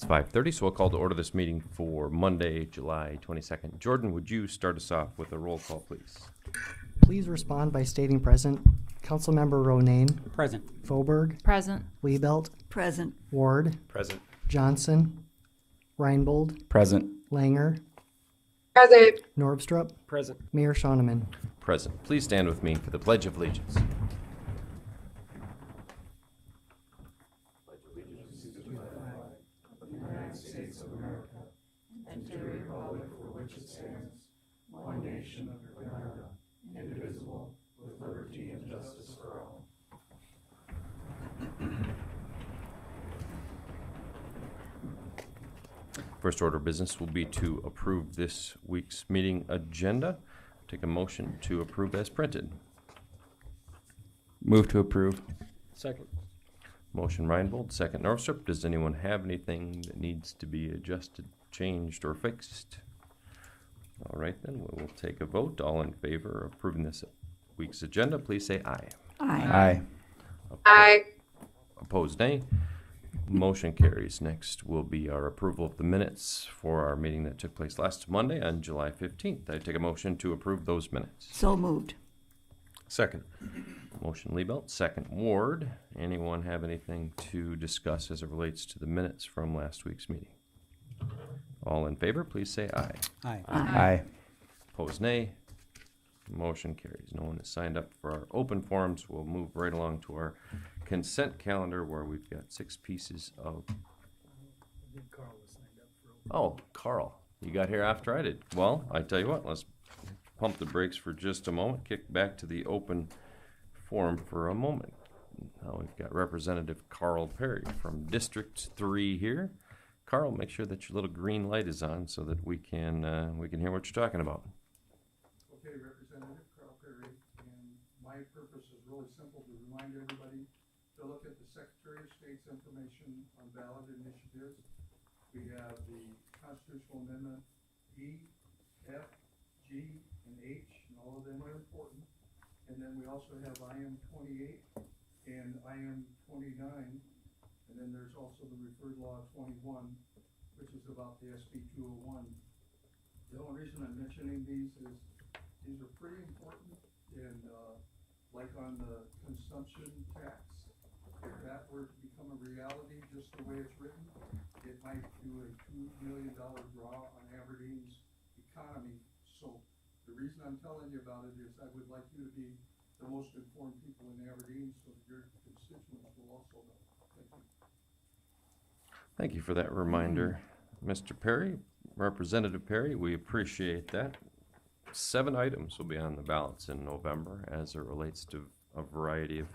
It's 5:30, so we'll call to order this meeting for Monday, July 22nd. Jordan, would you start us off with a roll call, please? Please respond by stating present. Councilmember Ronayne. Present. Foberg. Present. Liebelt. Present. Ward. Present. Johnson. Reinbold. Present. Langer. Present. Norvstrup. Present. Mayor Schoeneman. Present. Please stand with me for the Pledge of Allegiance. First order of business will be to approve this week's meeting agenda. Take a motion to approve as printed. Move to approve. Second. Motion Reinbold, second Norvstrup. Does anyone have anything that needs to be adjusted, changed, or fixed? All right, then we will take a vote. All in favor of approving this week's agenda, please say aye. Aye. Aye. Opposed, nay. Motion carries. Next will be our approval of the minutes for our meeting that took place last Monday on July 15th. I take a motion to approve those minutes. So moved. Second. Motion Liebelt, second Ward. Anyone have anything to discuss as it relates to the minutes from last week's meeting? All in favor, please say aye. Aye. Aye. Opposed, nay. Motion carries. No one has signed up for our open forums. We'll move right along to our consent calendar where we've got 6 pieces of... Oh, Carl. You got here after I did. Well, I tell you what, let's pump the brakes for just a moment, kick back to the open forum for a moment. Now we've got Representative Carl Perry from District 3 here. Carl, make sure that your little green light is on so that we can hear what you're talking about. Okay, Representative Carl Perry, and my purpose is really simple, to remind everybody to look at the Secretary of State's information on ballot initiatives. We have the Constitutional Amendment E, F, G, and H, and all of them are important. And then we also have IM 28 and IM 29, and then there's also the Referred Law 21, which is about the SB 201. The only reason I'm mentioning these is these are pretty important, and like on the consumption tax, if that were to become a reality, just the way it's written, it might do a $2 million draw on Aberdeen's economy. So the reason I'm telling you about it is I would like you to be the most informed people in Aberdeen so that your constituents will also know. Thank you. Thank you for that reminder, Mr. Perry. Representative Perry, we appreciate that. 7 items will be on the ballots in November as it relates to a variety of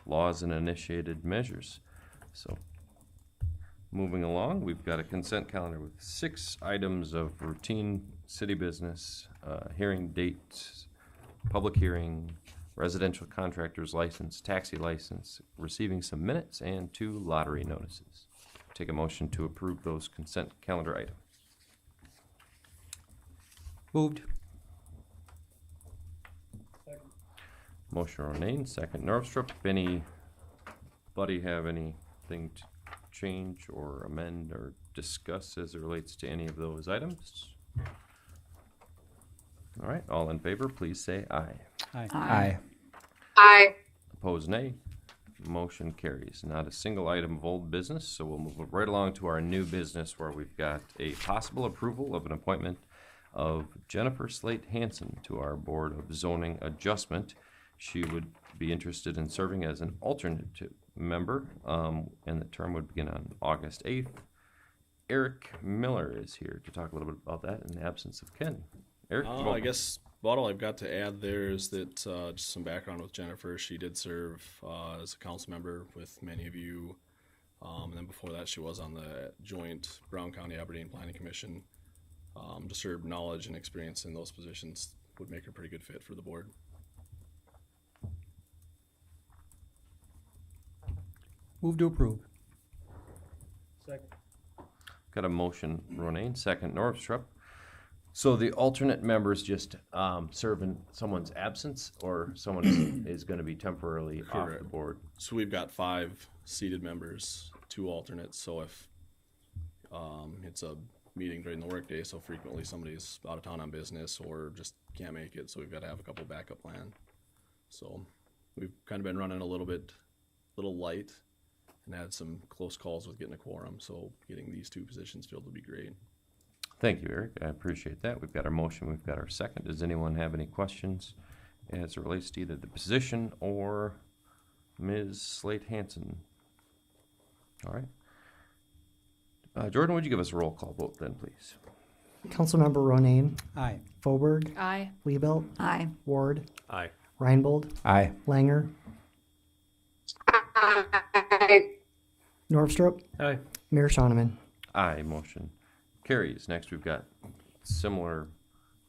laws and initiated measures. So moving along, we've got a consent calendar with 6 items of routine city business, hearing dates, public hearing, residential contractor's license, taxi license, receiving some minutes, and 2 lottery notices. Take a motion to approve those consent calendar items. Moved. Motion Ronayne, second Norvstrup. Anybody have anything to change or amend or discuss as it relates to any of those items? All right, all in favor, please say aye. Aye. Aye. Opposed, nay. Motion carries. Not a single item of old business, so we'll move right along to our new business where we've got a possible approval of an appointment of Jennifer Slate Hansen to our Board of Zoning Adjustment. She would be interested in serving as an alternate member, and the term would begin on August 8th. Eric Miller is here to talk a little bit about that in the absence of Ken. Eric, I guess about all I've got to add there is that just some background with Jennifer. She did serve as a council member with many of you, and then before that she was on the joint Brown County Aberdeen Planning Commission. Just her knowledge and experience in those positions would make her a pretty good fit for the board. Move to approve. Second. got a motion, Ronayne, second Norvstrup. So the alternate members just serve in someone's absence, or someone is going to be temporarily off the board? So we've got 5 seated members, 2 alternates. So if It's a meeting during the workday, so frequently somebody's out of town on business or just can't make it, so we've got to have a couple backup plan. So we've kind of been running a little light and had some close calls with getting a quorum, so getting these two positions filled would be great. Thank you, Eric. I appreciate that. We've got our motion, we've got our second. Does anyone have any questions as it relates to either the position or Ms. Slate Hansen? All right. Jordan, would you give us a roll call vote then, please? Councilmember Ronayne, Aye. Fauberg, Aye. Liebelt, Aye. Ward, Aye. Reinbold, Aye. Langer, Aye. Norvstrup, Aye. Mayor Shoneman. Aye, motion carries. Next, we've got similar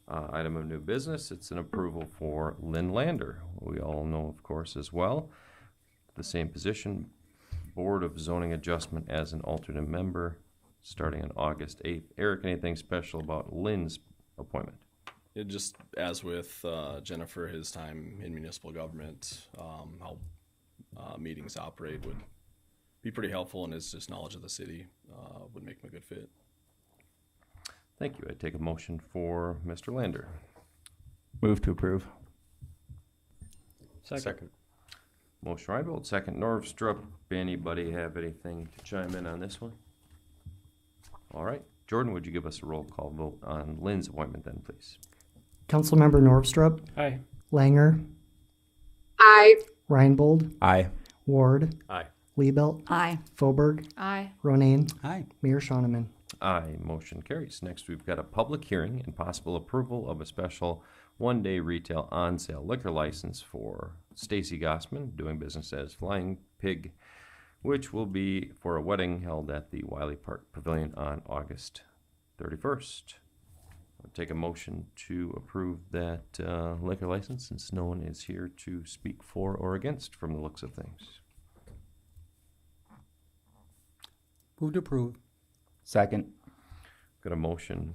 item of new business. It's an approval for Lynn Lander. We all know, of course, as well, the same position, Board of Zoning Adjustment as an alternate member, starting on August 8th. Eric, anything special about Lynn's appointment? It just, as with Jennifer, his time in municipal government, how meetings operate would be pretty helpful, and his just knowledge of the city would make him a good fit. Thank you. I take a motion for Mr. Lander. Move to approve. Second. Motion Reinbold, second Norvstrup. Anybody have anything to chime in on this one? All right. Jordan, would you give us a roll call vote on Lynn's appointment then, please? Councilmember Norvstrup, Aye. Langer, Aye. Reinbold, Aye. Ward, Aye. Liebelt, Aye. Fauberg, Aye. Ronayne, Aye. Mayor Shoneman. Aye, motion carries. Next, we've got a public hearing and possible approval of a special one-day retail on-sale liquor license for Stacy Gossman, doing business as Flying Pig, which will be for a wedding held at the Wiley Park Pavilion on August 31st. I'll take a motion to approve that liquor license, since no one is here to speak for or against from the looks of things. Move to approve. Second. Got a motion,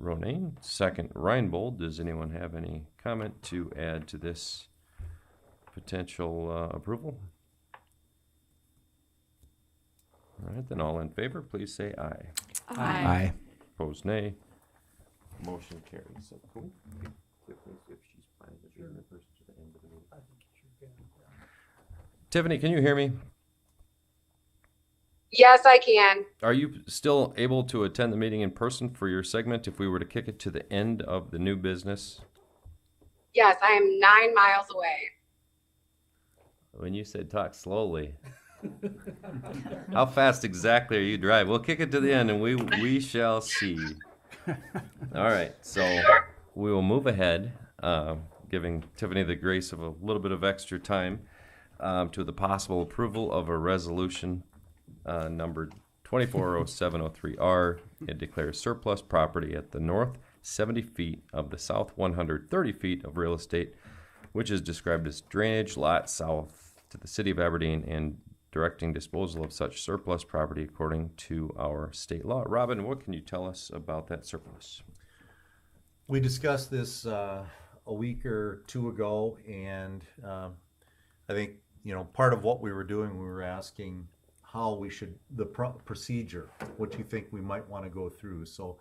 Ronayne, second Reinbold. Does anyone have any comment to add to this potential approval? All right, then all in favor, please say aye. Aye. Opposed, nay. Motion carries. So cool. Tiffany, if she's fine with being the person to the end of the meeting. Tiffany, can you hear me? Yes, I can. Are you still able to attend the meeting in person for your segment if we were to kick it to the end of the new business? Yes, I am 9 miles away. When you said talk slowly, how fast exactly are you driving? We'll kick it to the end and we shall see. All right, so we will move ahead, giving Tiffany the grace of a little bit of extra time to the possible approval of a resolution numbered 240703R. It declares surplus property at the north 70 feet of the south 130 feet of real estate, which is described as drainage lot south to the city of Aberdeen, and directing disposal of such surplus property according to our state law. Robin, what can you tell us about that surplus? We discussed this a week or two ago, and I think, part of what we were doing, we were asking how we should, the procedure, what you think we might want to go through. So,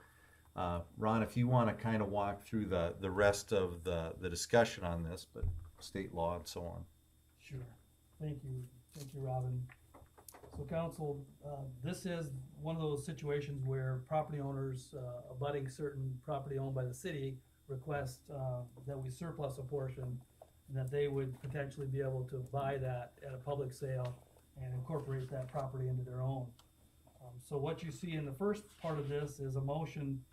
Ron, if you want to kind of walk through the rest of the discussion on this, but state law and so on. Sure. Thank you, Robin. So council, this is one of those situations where property owners abutting certain property owned by the city request that we surplus a portion, and that they would potentially be able to buy that at a public sale and incorporate that property into their own. So what you see in the first part of this is a motion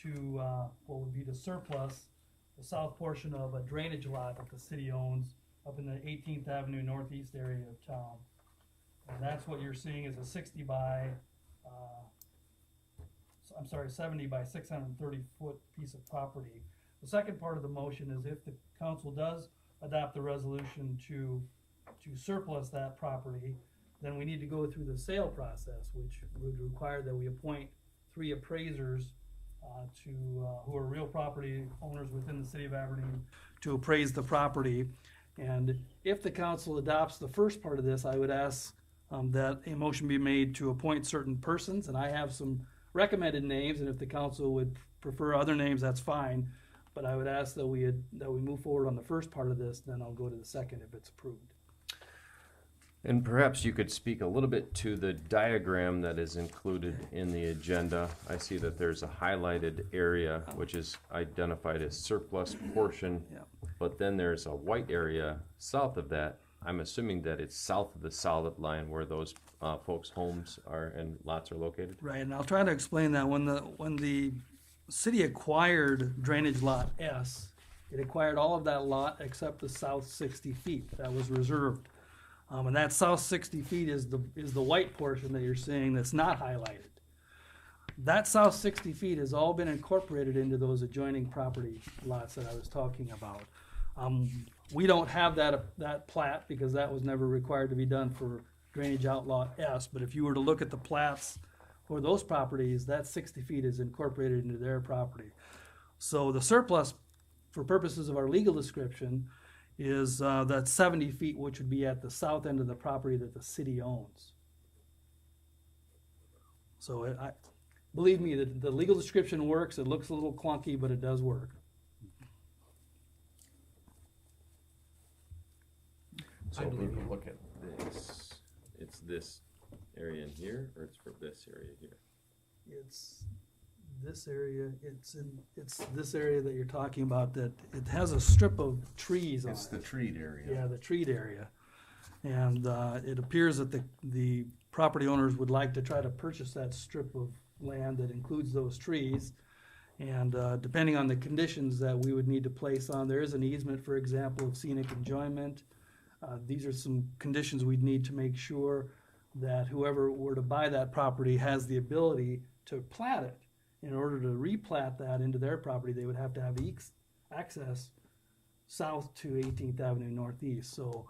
to what would be to surplus the south portion of a drainage lot that the city owns up in the 18th Avenue Northeast area of town. And that's what you're seeing is a 70 by 630 foot piece of property. The second part of the motion is if the council does adopt the resolution to surplus that property, then we need to go through the sale process, which would require that we appoint 3 appraisers who are real property owners within the city of Aberdeen to appraise the property. And if the council adopts the first part of this, I would ask that a motion be made to appoint certain persons, and I have some recommended names, and if the council would prefer other names, that's fine. But I would ask that we move forward on the first part of this, then I'll go to the second if it's approved. And perhaps you could speak a little bit to the diagram that is included in the agenda. I see that there's a highlighted area which is identified as surplus portion, Yeah. but then there's a white area south of that. I'm assuming that it's south of the solid line where those folks' homes are and lots are located. Right, and I'll try to explain that. When the city acquired drainage lot S, it acquired all of that lot except the south 60 feet that was reserved. And that south 60 feet is the white portion that you're seeing that's not highlighted. That south 60 feet has all been incorporated into those adjoining property lots that I was talking about. We don't have that plat because that was never required to be done for drainage outlaw S, but if you were to look at the plats for those properties, that 60 feet is incorporated into their property. So the surplus, for purposes of our legal description, is that 70 feet, which would be at the south end of the property that the city owns. So believe me, the legal description works. It looks a little clunky, but it does work. So if we look at this, it's this area in here, or it's for this area here? It's this area, it's this area that you're talking about, that it has a strip of trees on it. It's the treat area. Yeah, the treat area. And it appears that the property owners would like to try to purchase that strip of land that includes those trees. And depending on the conditions that we would need to place on, there is an easement, for example, of scenic enjoyment. These are some conditions we'd need to make sure that whoever were to buy that property has the ability to plat it. In order to replat that into their property, they would have to have access south to 18th Avenue Northeast. So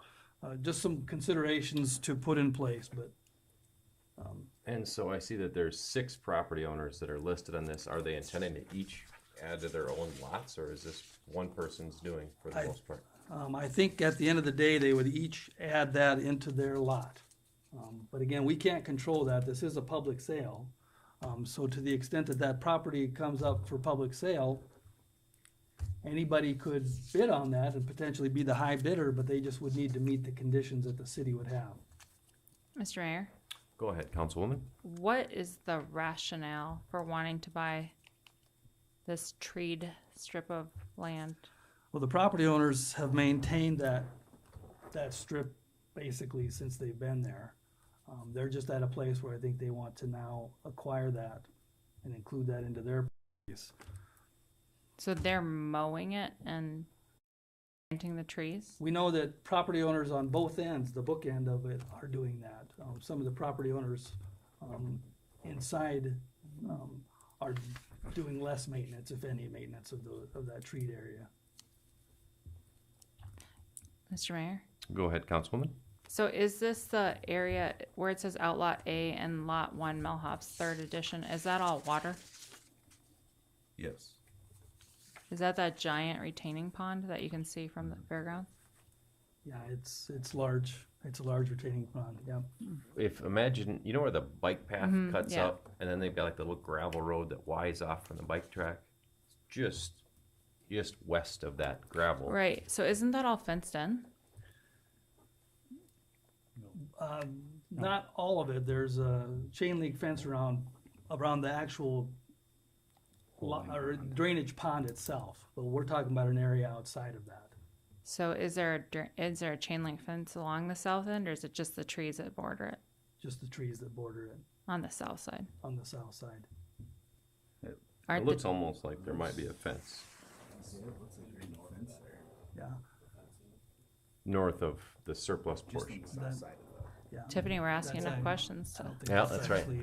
just some considerations to put in place, but. And so I see that there's 6 property owners that are listed on this. Are they intending to each add to their own lots, or is this one person's doing for the most part? I think at the end of the day, they would each add that into their lot. But again, we can't control that. This is a public sale. So to the extent that that property comes up for public sale, anybody could bid on that and potentially be the high bidder, but they just would need to meet the conditions that the city would have. Mr. Mayor, Go ahead, Councilwoman. what is the rationale for wanting to buy this treed strip of land? Well, the property owners have maintained that strip basically since they've been there. They're just at a place where I think they want to now acquire that and include that into their properties. So they're mowing it and planting the trees? We know that property owners on both ends, the bookend of it, are doing that. Some of the property owners inside are doing less maintenance, if any maintenance of that treat area. Mr. Mayor? Go ahead, Councilwoman. So is this the area where it says Outlot A and Lot 1 Melhoff's 3rd edition? Is that all water? Yes. Is that giant retaining pond that you can see from the fairground? Yeah, it's large. It's a large retaining pond, yeah. If imagine, you know where the bike path cuts yeah. up, and then they've got like the little gravel road that wides off from the bike track, just west of that gravel. Right. So isn't that all fenced in? Not all of it. There's a chain link fence around the actual or drainage pond itself, but we're talking about an area outside of that. So is there a chain link fence along the south end, or is it just the trees that border it Just the trees that border it on the south side? on the south side. It Aren't looks the, almost like there might be a fence Yeah, north of the surplus portion. yeah. Tiffany, we're asking That's enough a- questions. I So. don't think Yeah, that's right. actually,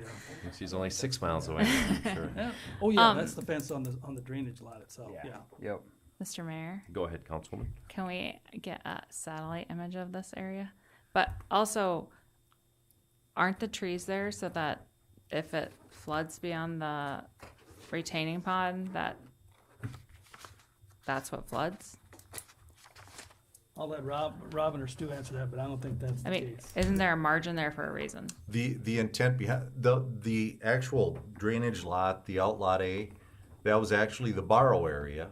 She's only 6 miles away. I'm sure. yeah. Oh yeah, Um, that's the fence on the drainage lot itself. Yeah. Yep. Mr. Mayor, Go ahead, Councilwoman. can we get a satellite image of this area? But also, aren't the trees there so that if it floods beyond the retaining pond, that's what floods? I'll let Robin or Stu answer that, but I don't think that's I the mean, case. isn't there a margin there for a reason? The intent behind the actual drainage lot, the outlot A, that was actually the borrow area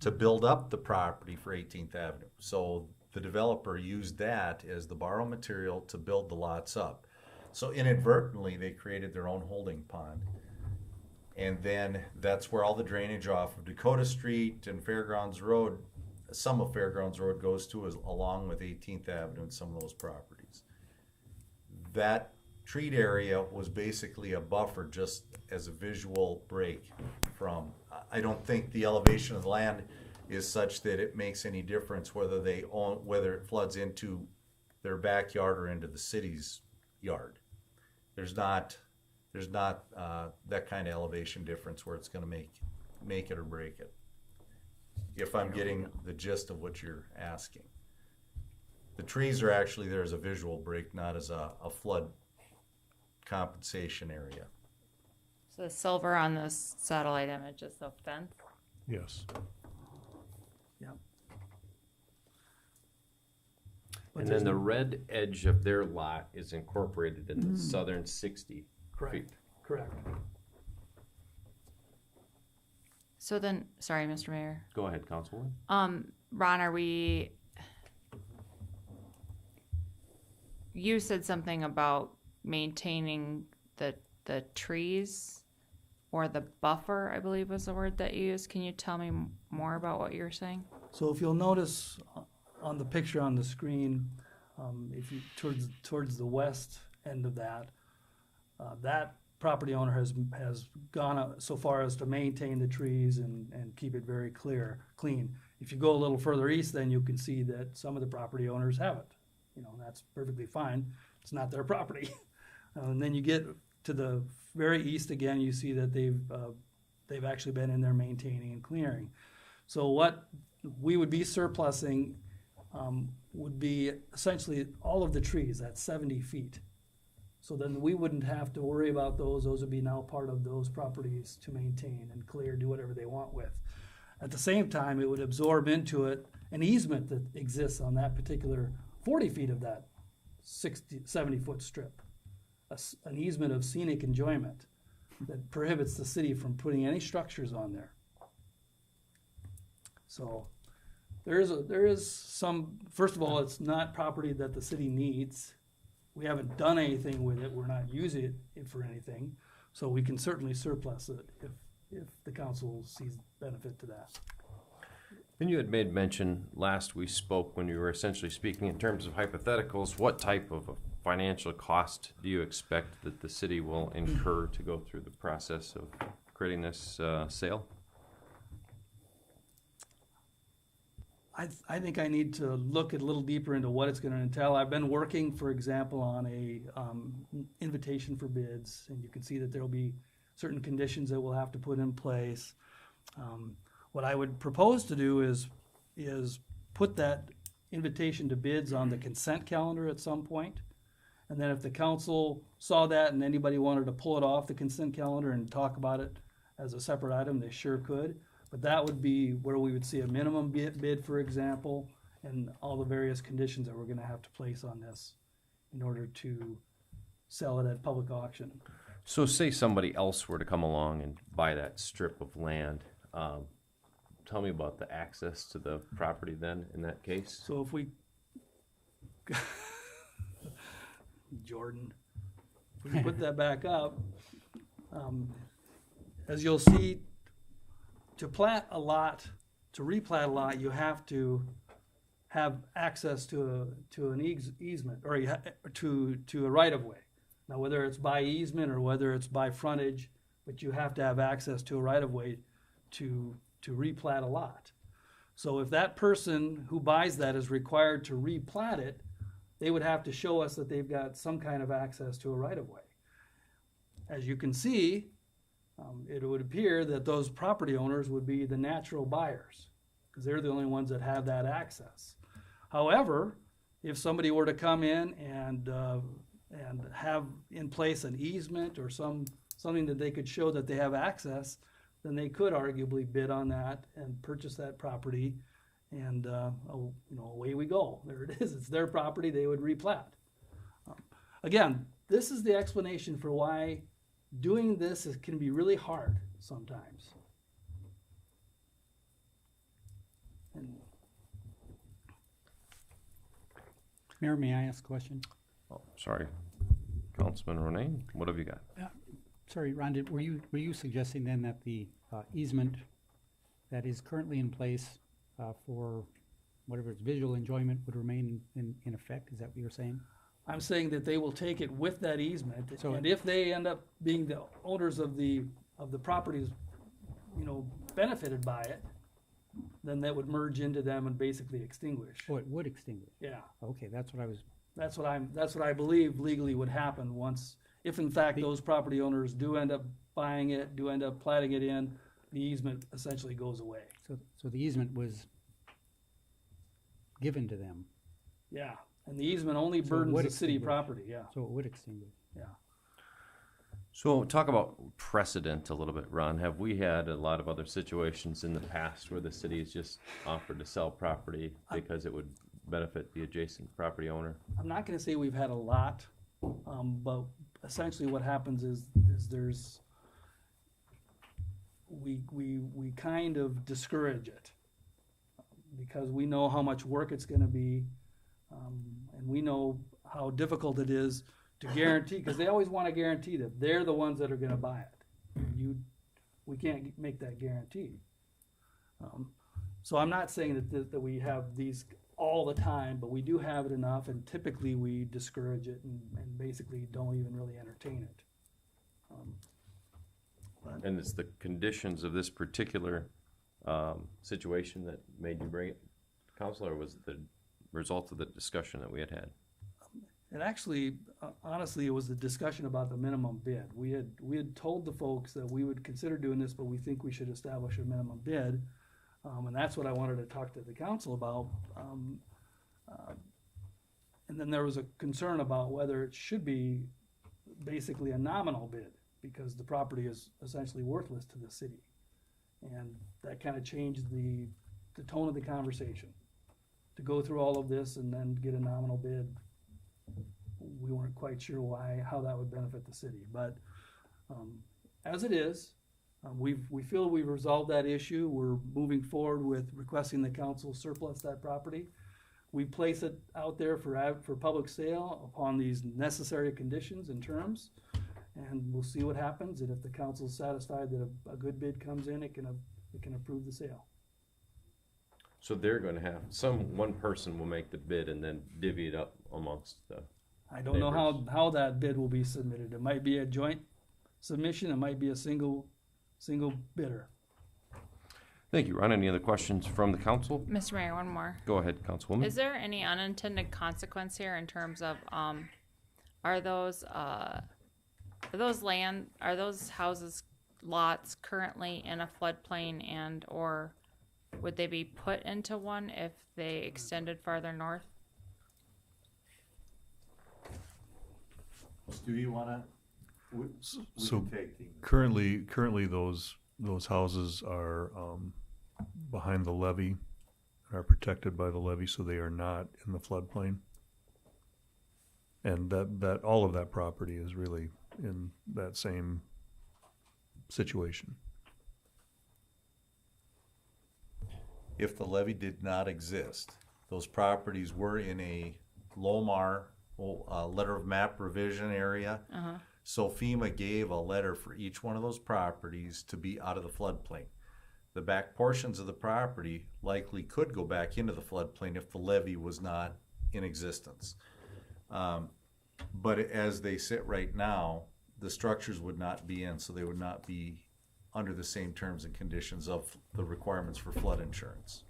to build up the property for 18th Avenue. So the developer used that as the borrow material to build the lots up. So inadvertently, they created their own holding pond. And then that's where all the drainage off of Dakota Street and Fairgrounds Road, some of Fairgrounds Road goes to, is along with 18th Avenue and some of those properties. That treat area was basically a buffer just as a visual break from, I don't think the elevation of the land is such that it makes any difference whether whether it floods into their backyard or into the city's yard. There's not that kind of elevation difference where it's gonna make it or break it. If I'm getting the gist of what you're asking. The trees are actually there as a visual break, not as a flood compensation area. So the silver on this satellite image is the fence. Yes. Yep. And then the red edge of their lot is incorporated in the southern 60 Correct. feet. Correct. So then, sorry, Mr. Mayor. Go ahead, Councilwoman. Ron, you said something about maintaining the trees or the buffer, I believe was the word that you used. Can you tell me more about what you're saying? So if you'll notice on the picture on the screen, if you towards the west end of that, that property owner has gone so far as to maintain the trees and keep it very clean. If you go a little further east, then you can see that some of the property owners haven't. You know, that's perfectly fine. It's not their property. And then you get to the very east again, you see that they've actually been in there maintaining and clearing. So what we would be surplusing would be essentially all of the trees, that's 70 feet. So then we wouldn't have to worry about those. Those would be now part of those properties to maintain and clear, do whatever they want with. At the same time, it would absorb into it an easement that exists on that particular 40 feet of that 70-foot strip. An easement of scenic enjoyment that prohibits the city from putting any structures on there. So there is some, first of all, it's not property that the city needs. We haven't done anything with it. We're not using it for anything. So we can certainly surplus it if the council sees benefit to that. And you had made mention last we spoke when you were essentially speaking in terms of hypotheticals. What type of a financial cost do you expect that the city will incur to go through the process of creating this sale? I think I need to look a little deeper into what it's going to entail. I've been working, for example, on a invitation for bids, and you can see that there will be certain conditions that we'll have to put in place. What I would propose to do is put that invitation to bids on the consent calendar at some point. And then if the council saw that and anybody wanted to pull it off the consent calendar and talk about it as a separate item, they sure could. But that would be where we would see a minimum bid, for example, and all the various conditions that we're going to have to place on this in order to sell it at public auction. So say somebody else were to come along and buy that strip of land. Tell me about the access to the property then in that case. So if we, Jordan, if we put that back up, as you'll see, to replat a lot, you have to have access to an easement or to a right of way. Now, whether it's by easement or whether it's by frontage, but you have to have access to a right of way to replat a lot. So if that person who buys that is required to replat it, they would have to show us that they've got some kind of access to a right of way. As you can see, it would appear that those property owners would be the natural buyers because they're the only ones that have that access. However, if somebody were to come in and have in place an easement or something that they could show that they have access, then they could arguably bid on that and purchase that property And, away we go. There it is. It's their property. They would replat. Again, this is the explanation for why doing this can be really hard sometimes. And Mayor, may I ask a question? Oh, sorry. Councilman Ronayne, what have you got? Sorry, Rhonda, were you suggesting then that the easement that is currently in place for whatever its visual enjoyment would remain in effect? Is that what you're saying? I'm saying that they will take it with that easement, So- and if they end up being the owners of the properties, benefited by it, then that would merge into them and basically extinguish. Oh, it would extinguish. Yeah, Okay, that's what I was. that's what I believe legally would happen once, if in fact those property owners do end up buying it, do end up platting it in, the easement essentially goes away. So the easement was given to them, Yeah, and the easement only So it burdens would the city extinguish. property, yeah, so it would extinguish. yeah. So talk about precedent a little bit, Ron. Have we had a lot of other situations in the past where the city has just offered to sell property because it would benefit the adjacent property owner? I'm not gonna say we've had a lot, but essentially what happens is there's, we kind of discourage it. Because we know how much work it's gonna be, and we know how difficult it is to guarantee, because they always wanna guarantee that they're the ones that are gonna buy it. We can't make that guarantee. So I'm not saying that we have these all the time, but we do have it enough, and typically we discourage it and basically don't even really entertain it. And it's the conditions of this particular situation that made you bring it to council, or was it the result of the discussion that we had had? And actually, honestly, it was the discussion about the minimum bid. We had told the folks that we would consider doing this, but we think we should establish a minimum bid. And that's what I wanted to talk to the council about. And then there was a concern about whether it should be basically a nominal bid, because the property is essentially worthless to the city. And that kind of changed the tone of the conversation. To go through all of this and then get a nominal bid, we weren't quite sure how that would benefit the city. But as it is, we feel we've resolved that issue. We're moving forward with requesting the council surplus that property. We place it out there for public sale upon these necessary conditions and terms, and we'll see what happens. And if the council's satisfied that a good bid comes in, it can approve the sale. So they're gonna have, one person will make the bid and then divvy it up amongst the, I don't know Neighbors. how that bid will be submitted. It might be a joint submission. It might be a single bidder. thank you, Ron. Any other questions from the council? Mr. Mayor, one more. Go ahead, Councilwoman. Is there any unintended consequence here in terms of, are those houses, lots currently in a floodplain, and or would they be put into one if they extended farther north? Do you wanna? We So can take the. currently those houses are behind the levee, are protected by the levee, so they are not in the floodplain. And that all of that property is really in that same situation. If the levee did not exist, those properties were in a LOMAR, letter of map revision area. So FEMA gave a letter for each one of those properties to be out of the floodplain. The back portions of the property likely could go back into the floodplain if the levee was not in existence. But as they sit right now, the structures would not be in, so they would not be under the same terms and conditions of the requirements for flood insurance.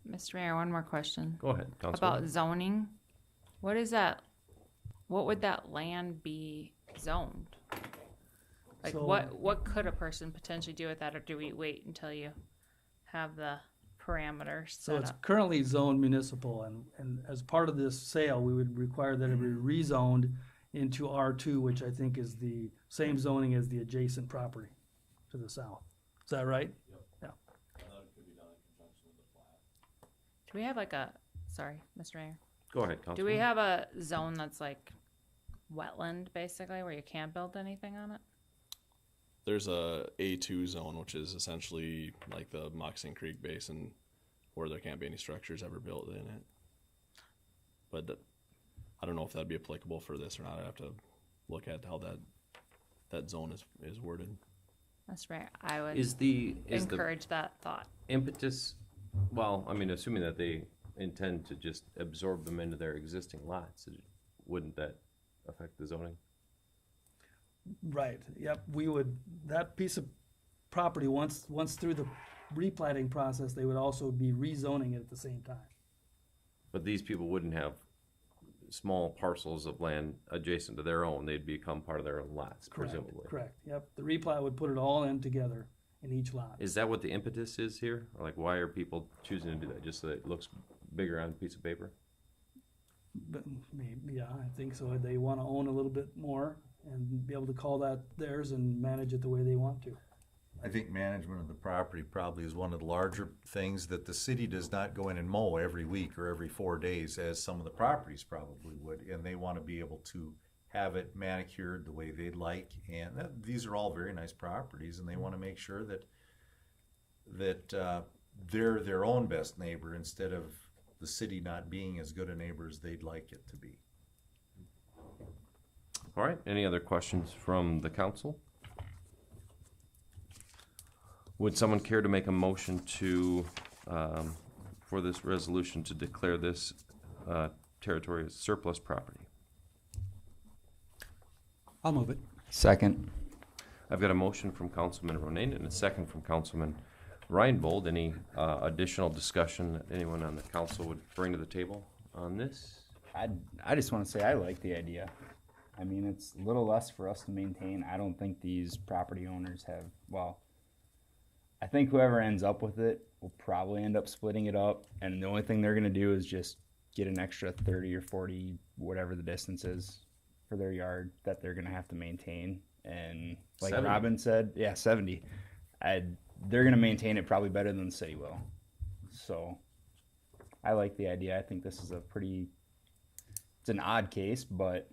Mr. Mayor, one more question. Go ahead, Councilwoman. About zoning. What is that? What would that land be zoned? Like, So- what could a person potentially do with that, or do we wait until you have the parameters So set it's up? currently zoned municipal, and as part of this sale, we would require that it be rezoned into R2, which I think is the same zoning as the adjacent property to the south. Is that right? Yeah. Do we have like a, sorry, Mr. Mayor, Go ahead, Councilman. do we have a zone that's like wetland, basically, where you can't build anything on it? There's a A2 zone, which is essentially like the Moccasin Creek Basin, where there can't be any structures ever built in it. But I don't know if that'd be applicable for this or not. I'd have to look at how that zone is worded. Mr. Mayor, I would Is the encourage that thought. impetus, well, I mean, assuming that they intend to just absorb them into their existing lots, wouldn't that affect the zoning? Right, yep, we would, that piece of property, once through the replatting process, they would also be rezoning it at the same time. But these people wouldn't have small parcels of land adjacent to their own. They'd become part of their own lots, presumably. Correct, yep, the replat would put it all in together in each lot. Is that what the impetus is here? Or like, why are people choosing to do that? Just so that it looks bigger on a piece of paper? But maybe, yeah, I think so, they wanna own a little bit more and be able to call that theirs and manage it the way they want to. I think management of the property probably is one of the larger things that the city does not go in and mow every week or every 4 days as some of the properties probably would. And they want to be able to have it manicured the way they'd like. And these are all very nice properties, and they want to make sure that they're their own best neighbor instead of the city not being as good a neighbor as they'd like it to be. All right, any other questions from the council? Would someone care to make a motion to, for this resolution to declare this territory as surplus property? I'll move it. Second. I've got a motion from Councilman Ronayne and a second from Councilman Reinbold. Any additional discussion that anyone on the council would bring to the table on this? I just want to say I like the idea. I mean, it's a little less for us to maintain. I don't think these property owners have, well, I think whoever ends up with it will probably end up splitting it up, and the only thing they're going to do is just get an extra 30 or 40, whatever the distance is, for their yard that they're going to have to maintain. And like 70. Robin said, yeah, 70. They're going to maintain it probably better than the city will. So I like the idea. I think this is it's an odd case, but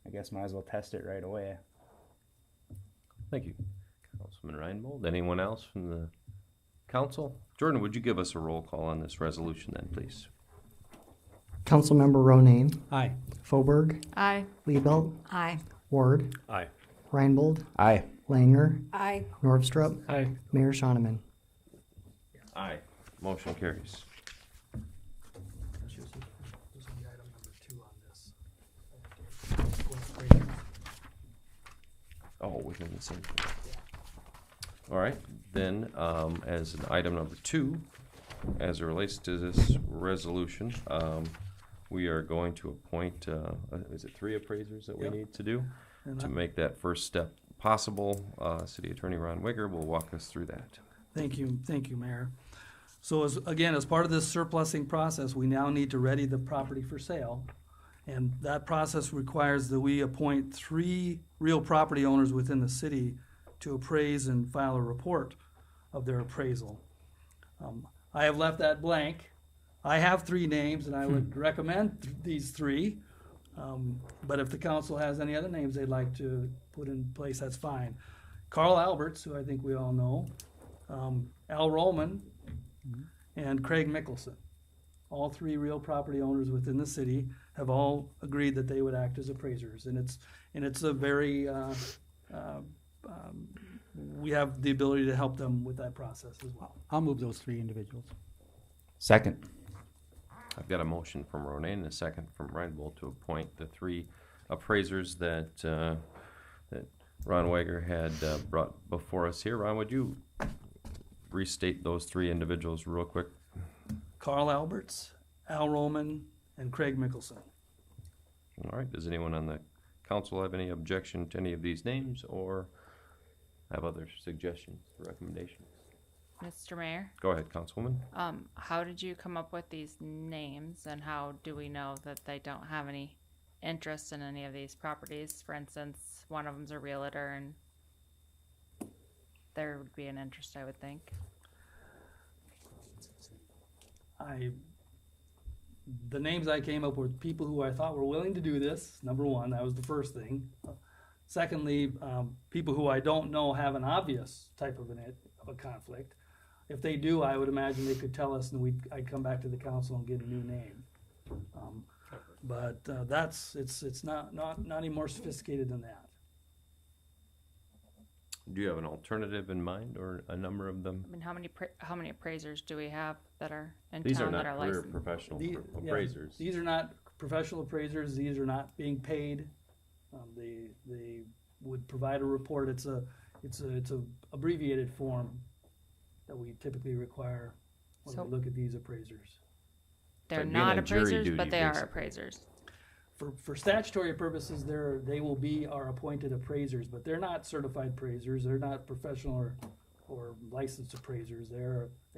I guess might as well test it right away. Thank you, Councilman Reinbold. Anyone else from the council? Jordan, would you give us a roll call on this resolution then, please? Councilmember Ronayne, Aye. Fauberg, Aye. Liebelt, Aye. Ward, Aye. Reinbold, Aye. Langer, Aye. Norvstrup, Aye. Mayor Shoneman. Aye. Motion carries. This will be item number 2 on this. Oh, within the same thing. All right, then, as an item number 2, as it relates to this resolution, we are going to appoint, is it 3 appraisers that we Yep. need to do? And To I- make that first step possible, City Attorney Ron Wigger will walk us through that. Thank you, Mayor. So as part of this surplusing process, we now need to ready the property for sale. And that process requires that we appoint 3 real property owners within the city to appraise and file a report of their appraisal. I have left that blank. I have 3 names, and I would recommend these 3. But if the council has any other names they'd like to put in place, that's fine. Carl Alberts, who I think we all know, Al Rollman, and Craig Mickelson. All 3 real property owners within the city have all agreed that they would act as appraisers, and it's a very we have the ability to help them with that process as well. I'll move those 3 individuals. Second. I've got a motion from Ronayne and a second from Reinbold to appoint the 3 appraisers that Ron Wigger had brought before us here. Ron, would you restate those 3 individuals real quick? Carl Alberts, Al Roman, and Craig Mickelson. All right, does anyone on the council have any objection to any of these names or have other suggestions or recommendations? Mr. Mayor, Go ahead, Councilwoman. how did you come up with these names, and how do we know that they don't have any interest in any of these properties? For instance, one of them's a realtor, and there would be an interest, I would think. the names I came up with, people who I thought were willing to do this, number one, that was the first thing. Secondly, people who I don't know have an obvious type of a conflict. If they do, I would imagine they could tell us, and I'd come back to the council and get a new name. But it's not any more sophisticated than that. Do you have an alternative in mind, or a number of them? I mean, how many appraisers do we have that are in These are town that not are career licensed? professional Yeah, appraisers. these are not professional appraisers. These are not being paid. They would provide a report. It's a abbreviated form that we typically require when So- we look at these appraisers. They're Like being not on jury appraisers, duty, but they are basically. appraisers. For statutory purposes, they will be our appointed appraisers, but they're not certified appraisers. They're not professional or licensed appraisers. They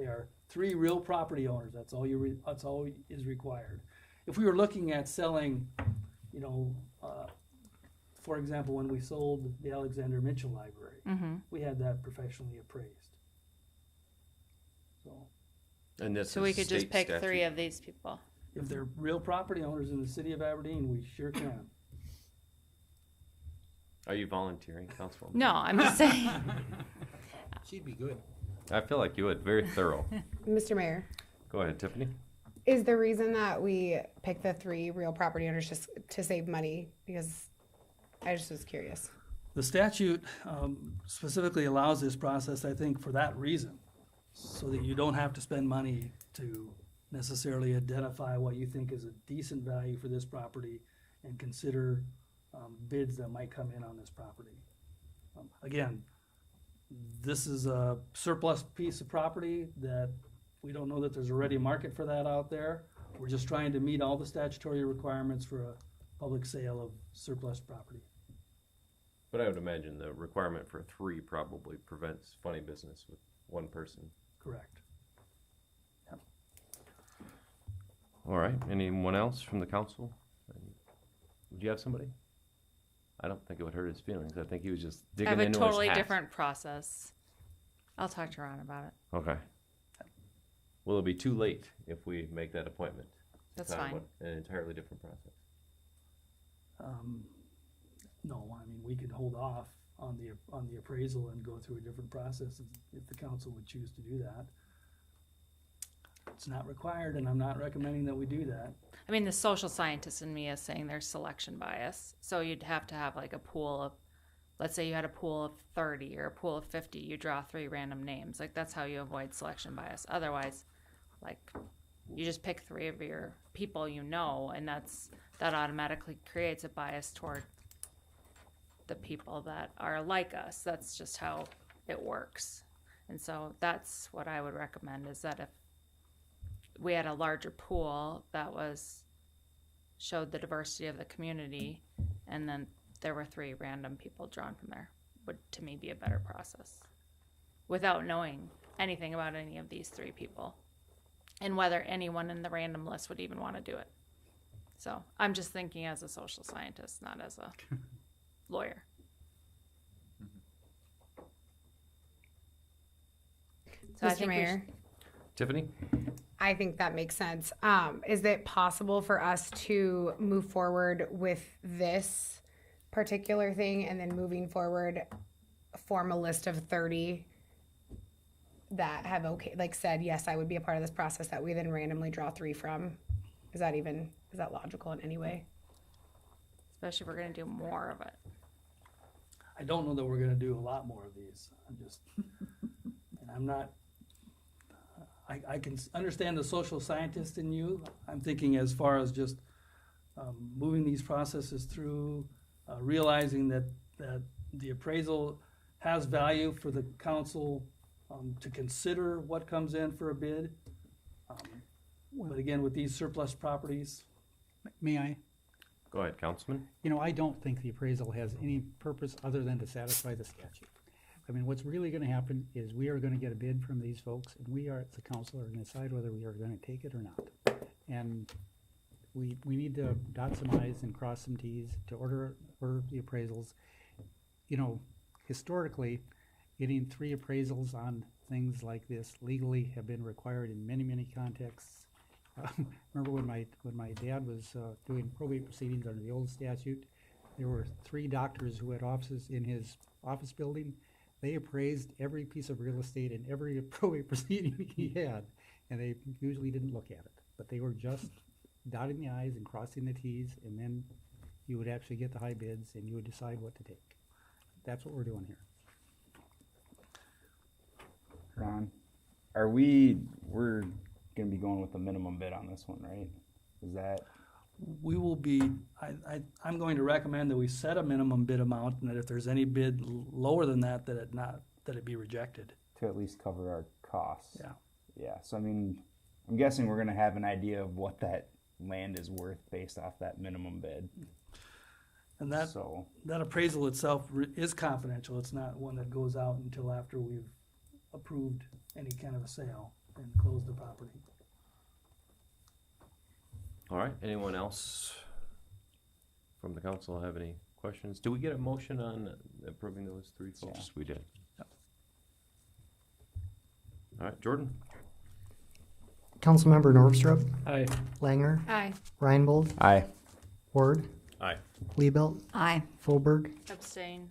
are 3 real property owners. That's all is required. If we were looking at selling, for example, when we sold the Alexander Mitchell Library, Mm-hmm. we had that professionally appraised. So And this So is we could just state pick statute. 3 of these people. if they're real property owners in the city of Aberdeen, we sure can. Are you volunteering, Councilwoman? No, I'm just saying. She'd be good. I feel like you would. Very thorough. Mr. Mayor, Go ahead, Tiffany. is the reason that we picked the 3 real property owners just to save money? Because I just was curious. The statute specifically allows this process, I think, for that reason, so that you don't have to spend money to necessarily identify what you think is a decent value for this property and consider bids that might come in on this property. Again, this is a surplus piece of property that we don't know that there's a ready market for that out there. We're just trying to meet all the statutory requirements for a public sale of surplus property. But I would imagine the requirement for 3 probably prevents funny business with one person. Correct. All right. Anyone else from the council? Do you have somebody? I don't think it would hurt his feelings. I think he was just I digging have a into totally his hat. different process. I'll talk to Ron about it. Okay. Will it be too late if we make that appointment? That's It's on fine. what- An entirely different process. No, I mean, we could hold off on the appraisal and go through a different process if the council would choose to do that. It's not required, and I'm not recommending that we do that. I mean, the social scientist in me is saying there's selection bias. So you'd have to have like a pool of, let's say you had a pool of 30 or a pool of 50, you draw 3 random names. Like that's how you avoid selection bias. Otherwise, like you just pick 3 of your people you know, and that automatically creates a bias toward the people that are like us. That's just how it works. And so that's what I would recommend, is that if we had a larger pool that showed the diversity of the community, and then there were 3 random people drawn from there, would to me be a better process, without knowing anything about any of these 3 people and whether anyone in the random list would even want to do it. So I'm just thinking as a social scientist, not as a lawyer. So I Mr. think we Mayor, Tiffany? I think that makes sense. Is it possible for us to move forward with this particular thing and then moving forward form a list of 30 that have said, yes, I would be a part of this process, that we then randomly draw 3 from? Is that logical in any way? especially if we're going to do more of it. I don't know that we're gonna do a lot more of these. I can understand the social scientist in you. I'm thinking as far as just moving these processes through, realizing that the appraisal has value for the council to consider what comes in for a bid. But again, with these surplus properties, May I? Go ahead, Councilman. I don't think the appraisal has any purpose other than to satisfy the statute. I mean, what's really gonna happen is we are gonna get a bid from these folks, and we are, as a council, are gonna decide whether we are gonna take it or not. And we need to dot some i's and cross some t's to order the appraisals. Historically, getting 3 appraisals on things like this legally have been required in many, many contexts. remember when my dad was doing probate proceedings under the old statute, there were 3 doctors who had offices in his office building. They appraised every piece of real estate and every probate proceeding he had, and they usually didn't look at it. But they were just dotting the i's and crossing the t's, and then you would actually get the high bids and you would decide what to take. That's what we're doing here. Ron, we're gonna be going with the minimum bid on this one, right? Is that, We will be, I'm going to recommend that we set a minimum bid amount, and that if there's any bid lower than that, that it be rejected. to at least cover our costs? Yeah. Yeah, so I mean, I'm guessing we're gonna have an idea of what that land is worth based off that minimum bid. And that So, appraisal itself is confidential. It's not one that goes out until after we've approved any kind of a sale and closed the property. All right, anyone else from the council have any questions? Do we get a motion on approving those 3 folks? Yeah. We did. All right, Jordan? Councilmember Norvstrup, Aye. Langer, Aye. Reinbold, aye. Ward, Aye. Liebelt, Aye. Fauberg, Abstain.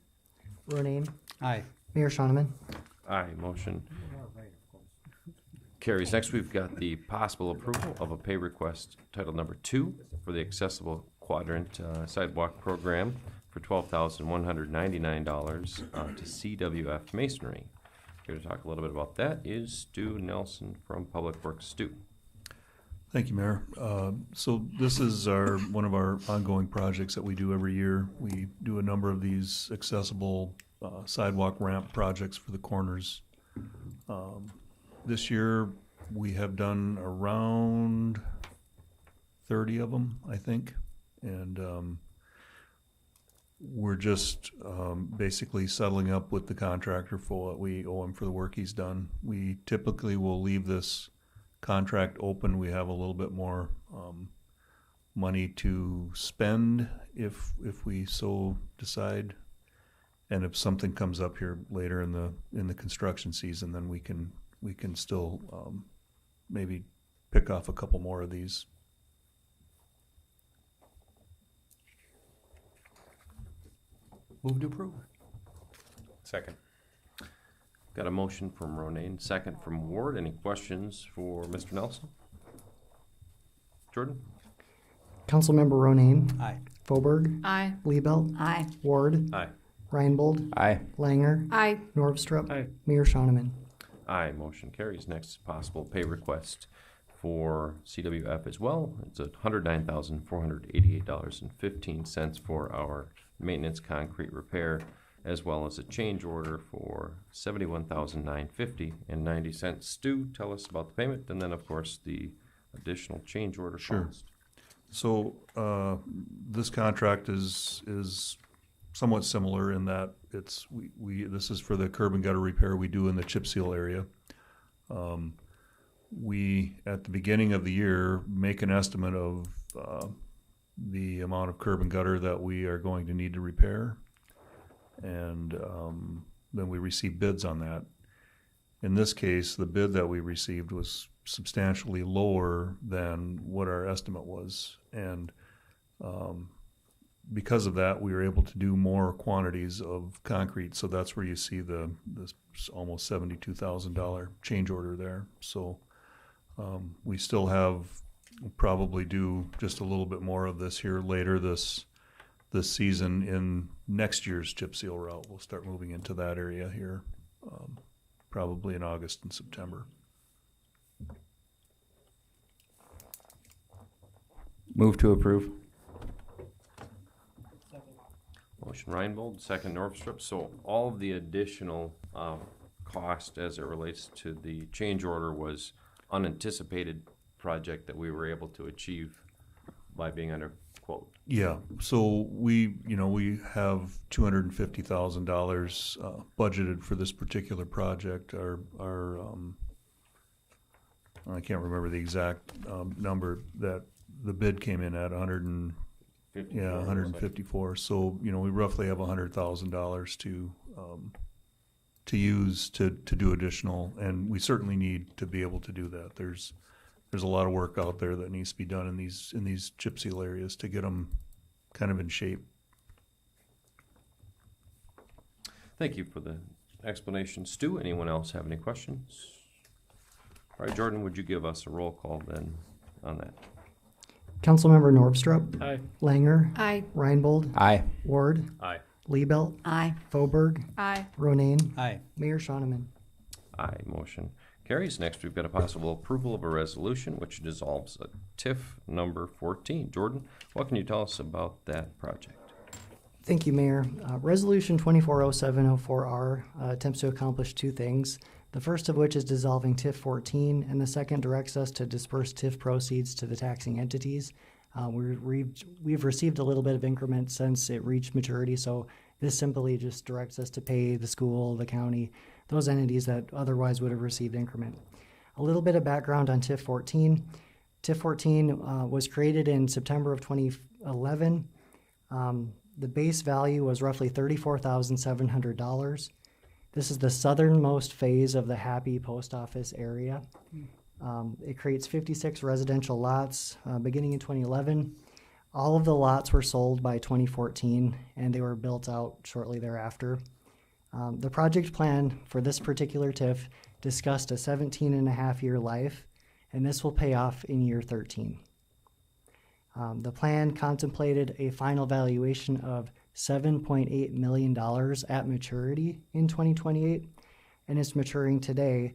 Ronayne, Aye. Mayor Shoneman. Aye, motion carries. Next, we've got the possible approval of a pay request title number 2 for the accessible quadrant sidewalk program for $12,199 to CWF Masonry. Here to talk a little bit about that is Stu Nelson from Public Works. Stu. Thank you, Mayor. So this is one of our ongoing projects that we do every year. We do a number of these accessible sidewalk ramp projects for the corners. This year, we have done around 30 of them, I think. And we're just basically settling up with the contractor for what we owe him for the work he's done. We typically will leave this contract open. We have a little bit more money to spend if we so decide. And if something comes up here later in the construction season, then we can still maybe pick off a couple more of these. Move to approve. Second. Got a motion from Ronayne, second from Ward. Any questions for Mr. Nelson? Jordan? Councilmember Ronayne, Aye. Fauberg, Aye. Liebelt, Aye. Ward, Aye. Reinbold, Aye. Langer, Aye. Norvstrup, Aye. Mayor Shoneman. Aye, motion carries. Next, possible pay request for CWF as well. It's at $109,488.15 for our maintenance concrete repair, as well as a change order for $71,950.90. Stu, tell us about the payment, and then, of course, the additional change order Sure. cost. So this contract is somewhat similar in that this is for the curb and gutter repair we do in the chip seal area. We at the beginning of the year make an estimate of the amount of curb and gutter that we are going to need to repair, and then we receive bids on that. In this case, the bid that we received was substantially lower than what our estimate was, and because of that, we were able to do more quantities of concrete. So that's where you see this almost $72,000 change order there. So we still probably do just a little bit more of this here later this season in next year's chip seal route. We'll start moving into that area here, probably in August and September. Move to approve. Motion Reinbold, second Norvstrup. So all of the additional cost as it relates to the change order was unanticipated project that we were able to achieve by being under quote. Yeah, so we have $250,000 budgeted for this particular project. Our I can't remember the exact number that the bid came in at 154. So we roughly have $100,000 to use to do additional, and we certainly need to be able to do that. There's there's a lot of work out there that needs to be done in these chip seal areas to get them kind of in shape. Thank you for the explanation. Stu, anyone else have any questions? All right, Jordan, would you give us a roll call then on that? Councilmember Norvstrup. Aye. Langer. Aye. Reinbold. Aye. Ward. Aye. Liebelt. Aye. Foberg. Aye. Ronayne. Aye. Mayor Shoneman. Aye, motion carries. Next, we've got a possible approval of a resolution which dissolves a TIF number 14. Jordan, what can you tell us about that project? Thank you, Mayor. Resolution 240704R attempts to accomplish two things. The first of which is dissolving TIF 14, and the second directs us to disperse TIF proceeds to the taxing entities. We've received a little bit of increment since it reached maturity, so this simply just directs us to pay the school, the county, those entities that otherwise would have received increment. A little bit of background on TIF 14. TIF 14 was created in September of 2011. The base value was roughly $34,700. This is the southernmost phase of the Happy Post Office area. It creates 56 residential lots beginning in 2011. All of the lots were sold by 2014, and they were built out shortly thereafter. The project plan for this particular TIF discussed a 17.5-year life, and this will pay off in year 13. The plan contemplated a final valuation of $7.8 million at maturity in 2028, and it's maturing today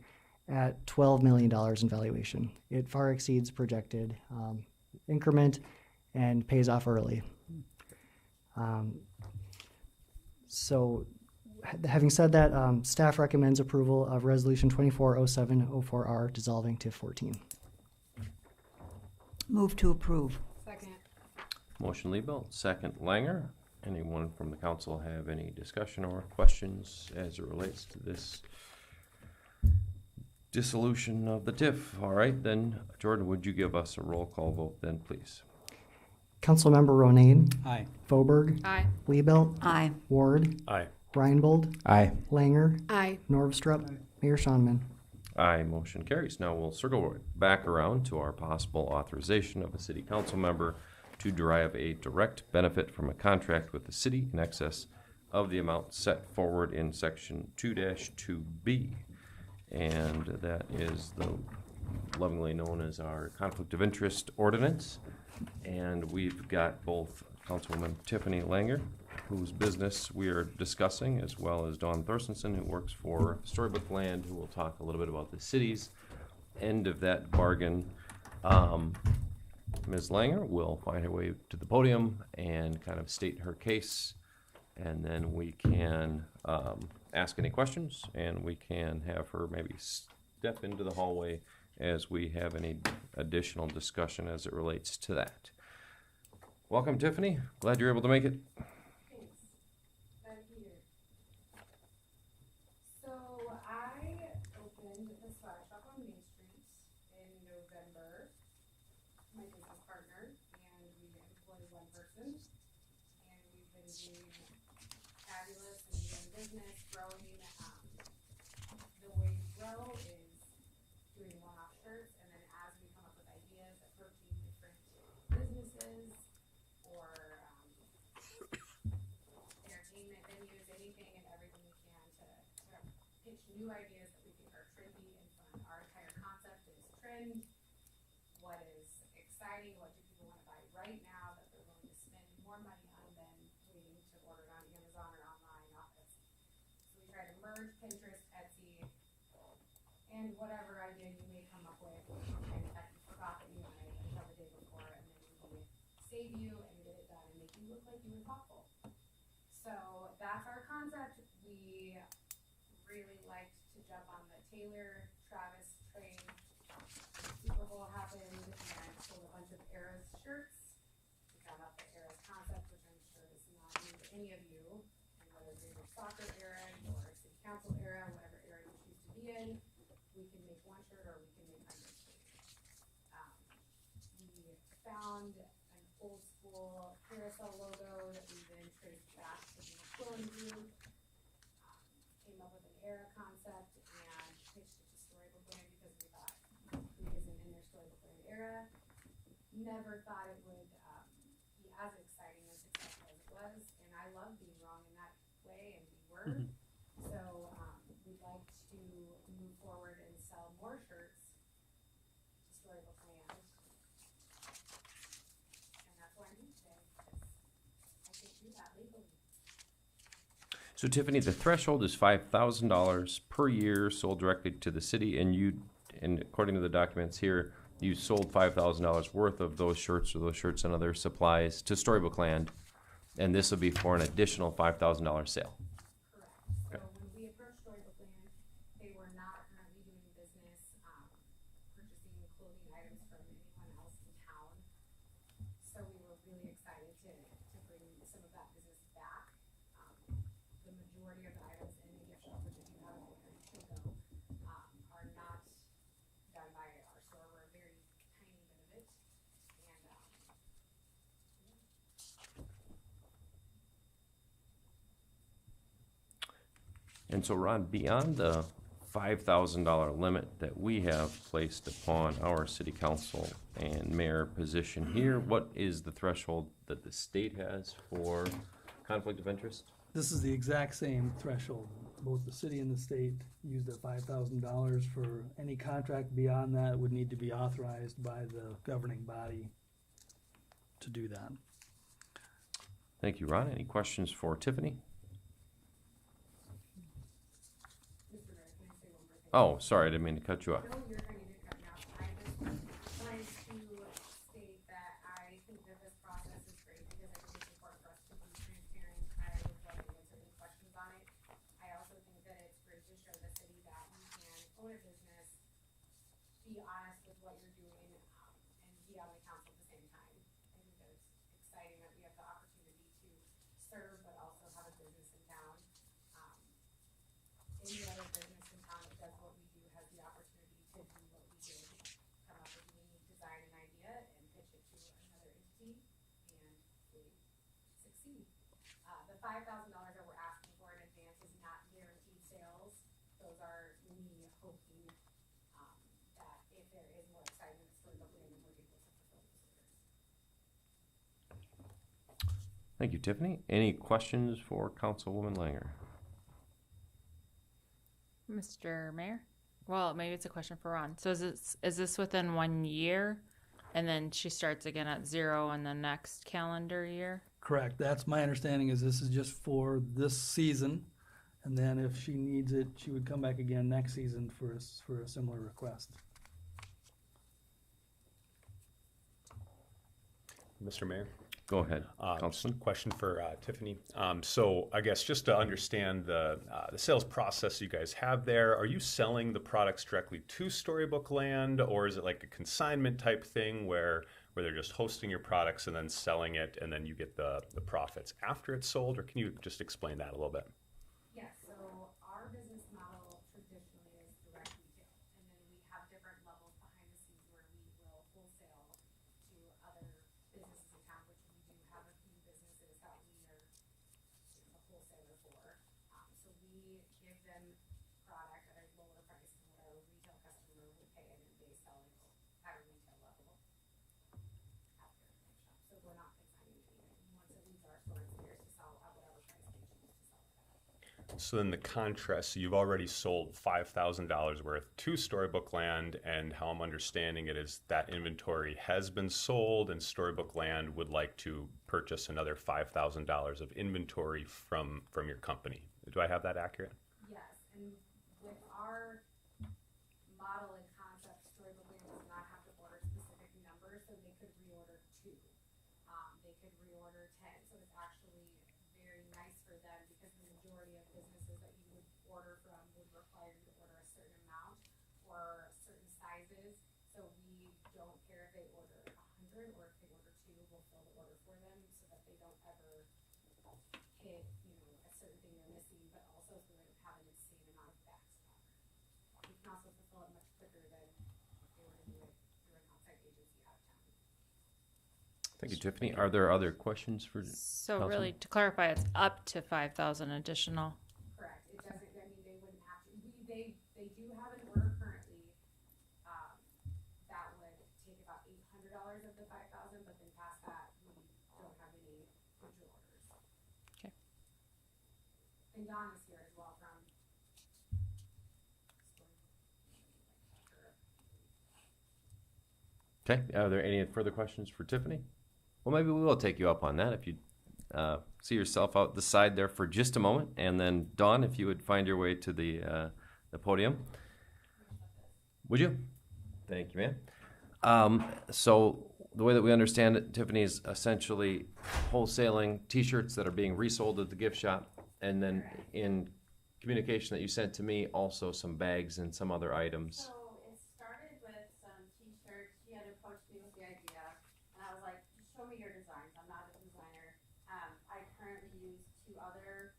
at $12 million in valuation. It far exceeds projected increment and pays off early. So having said that, staff recommends approval of Resolution 240704R dissolving TIF 14. Move to approve. Second. Motion Liebelt, second Langer. Anyone from the council have any discussion or questions as it relates to this dissolution of the TIF? All right, then, Jordan, would you give us a roll call vote then, please? Councilmember Ronayne. Aye. Foberg. Aye. Liebelt. Aye. Ward. Aye. Reinbold. Aye. Langer. Aye. Norvstrup. Mayor Shoneman. Aye, motion carries. Now we'll circle back around to our possible authorization of a city council member to derive a direct benefit from a contract with the city in excess of the amount set forward in section 2-2B. And that is the lovingly known as our conflict of interest ordinance. And we've got both Councilwoman Tiffany Langer, whose business we are discussing, as well as Dawn Thorstensen, who works for Storybook Land, who will talk a little bit about the city's end of that bargain. Ms. Langer will find her way to the podium and kind of state her case, and then we can ask any questions, and we can have her maybe step into the hallway as we have any additional discussion as it relates to that. Welcome, Tiffany. Glad you're able to make it. Thanks. Glad to be here. So I opened the swag shop on Main Street in November. My business partner, and we employ one person, and we've been doing fabulous and doing business, growing. The way we grow is doing one-off shirts, and then as we come up with ideas, approaching different businesses or entertainment venues, anything and everything we can to pitch new ideas that we think are trendy and fun. Our entire concept is trend. What is exciting? What do people want to buy right now that they're willing to spend more money on than waiting to order it on Amazon or online office? So we try to merge Pinterest, Etsy, and whatever idea you may come up with, and that you forgot that you wanted until the day before, and then we save you and get it done and make you look like you were thoughtful. So that's our concept. We really liked to jump on the Taylor Travis train. Super Bowl happened, and I sold a bunch of Eras shirts. We found out the Eras concept, which I'm sure is not new to any of you, and whether you're in soccer era or city council era, whatever era you choose to be in, we can make one shirt or we can make hundreds of shirts. We found an old school carousel logo that we then traced back to the Quillen Group, came up with an era concept and pitched it to Storybook Land because we thought who isn't in their Storybook Land never thought it would be as exciting and successful as it was, and I love being wrong in that way, and we were. So we'd like to move forward and sell more shirts to Storybook Land, and that's why I'm here today, because I can do that legally. So Tiffany, the threshold is $5,000 per year sold directly to the city, and according to the documents here, you sold $5,000 worth of those shirts or those shirts and other supplies to Storybook Land, and this will be for an additional $5,000 sale. Correct. So when we approached Storybook Land, they were not currently doing business, purchasing clothing items from anyone else in town. So we were really excited to bring some of that business back. The majority of the items in the gift shop, which if you haven't been there, you should go, are not done by our store. We're a very tiny bit of it. And, And so Ron, beyond the $5,000 limit that we have placed upon our city council and mayor position here, what is the threshold that the state has for conflict of interest? This is the exact same threshold. Both the city and the state use the $5,000. For any contract beyond that would need to be authorized by the governing body to do that. Thank you, Ron. Any questions for Tiffany? Mr. Mayor, can I say one more thing? Oh, sorry, I didn't mean to cut you off. No, you're fine, you didn't cut me off. I just wanted to state that I think that this process is great because I think it's important for us to be transparent. I would love to answer any questions on it. I also think that it's great to show the city that you can own a business, be honest with what you're doing, and be on the council at the same time. I think that it's exciting that we have the opportunity to serve, but also have a business in town. Any other business in town that does what we do has the opportunity to do what we did, come up with a unique design and idea and pitch it to another entity and hopefully succeed. The $5,000 that we're asking for in advance is not guaranteed sales. Those are me hoping that if there is more excitement at Storybook Land, we're able to fulfill those orders. Thank you, Tiffany. Any questions for Councilwoman Langer? Mr. Mayor? Well, maybe it's a question for Ron. So is this within 1 year? And then she starts again at 0 in the next calendar year? Correct. That's my understanding is this is just for this season. And then if she needs it, she would come back again next season for a similar request. Mr. Mayor? Go ahead, Just a Councilman. question for Tiffany. So I guess just to understand the sales process you guys have there, are you selling the products directly to Storybook Land, or is it like a consignment type thing where they're just hosting your products and then selling it, and then you get the profits after it's sold? Or can you just explain that a little bit? Yes, so our business model traditionally is direct retail, and then we have different levels behind the scenes where we will wholesale to other businesses in town, which we do have a few businesses that we are a wholesaler for. So we give them product at a lower price than what our retail customer would pay, and then they sell it at a retail level at their gift shop. So we're not consigning anything. Once it leaves our store, it's theirs to sell at whatever price they choose to sell it at. So then the contrast, so you've already sold $5,000 worth to Storybook Land, and how I'm understanding it is that inventory has been sold, and Storybook Land would like to purchase another $5,000 of inventory from your company. Do I have that accurate? Yes, and with our model and concept, Storybook Land does not have to order specific numbers, so they could reorder 2. They could reorder 10, so it's actually very nice for them because the majority of businesses that you would order from would require you to order a certain amount or certain sizes. So we don't care if they order 100 or if they order 2, we'll fill the order for them so that they don't ever hit, a certain thing they're missing, but also so they don't have an insane amount of back stock. We can also fulfill it much quicker than if they were to do it through an outside agency out of town. Thank you, Tiffany. Are there other questions for? So Councilman? really, to clarify, it's up to 5,000 additional. Correct, it doesn't, they wouldn't have to, they do have an order currently, that would take about $800 of the $5,000 individual orders. Okay. And Don is here as well from. Okay, are there any further questions for Tiffany? Well, maybe we will take you up on that if you see yourself out the side there for just a moment, and then Dawn, if you would find your way to the podium. Would you? Thank you, ma'am. So the way that we understand it, Tiffany is essentially wholesaling T-shirts that are being resold at the gift shop, and then in communication that you sent to me, also some bags and some other items. So it started with some T-shirts. She had approached me with the idea, and I was like, "Just show me your designs. I'm not a designer." I currently use 2 other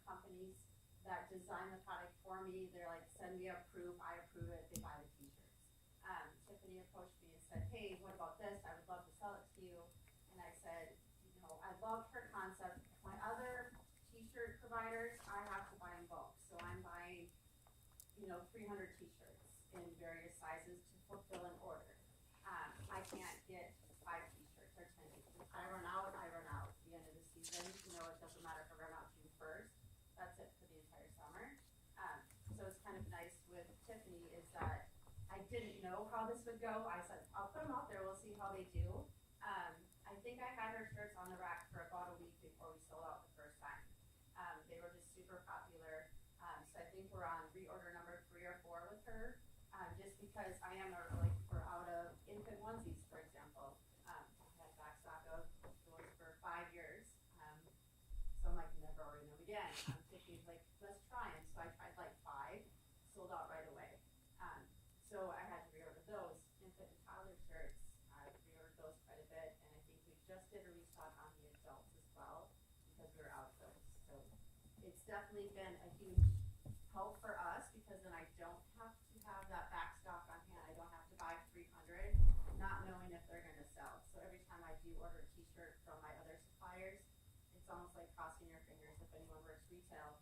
companies that design the product for me. They're like, "Send me a proof. I approve it." They buy the T-shirts. Tiffany approached me and said, "Hey, what about this? I would love to sell it to you." And I said, I love her concept. My other T-shirt providers, I have to buy in bulk. So I'm buying, 300 T-shirts in various sizes to fulfill an order. I can't get 5 T-shirts or 10 T-shirts. I run out, I run out. At the end of the season, it doesn't matter if I run out June 1st. That's it for the entire summer. So it's kind of nice with Tiffany is that I didn't know how this would go. I said, I'll put them out there. We'll see how they do. I think I had her shirts on the rack for about a week before we sold out the first time. They were just super popular. So I think we're on reorder number 3 or 4 with her. Just because I am we're out of infant onesies, for example. I had backstock of those for 5 years. So I'm like, never order them again. Tiffany's like, let's try them. So I tried 5, sold out right away. So I had to reorder those infant and toddler shirts. I reordered those quite a bit, and I think we just did a restock on the adults as well because we were out of those. So it's definitely been a huge help for us because then I don't have to have that back stock on hand. I don't have to buy 300, not knowing if they're going to sell. So every time I do order a T-shirt from my other suppliers, it's almost like crossing your fingers. If anyone works retail,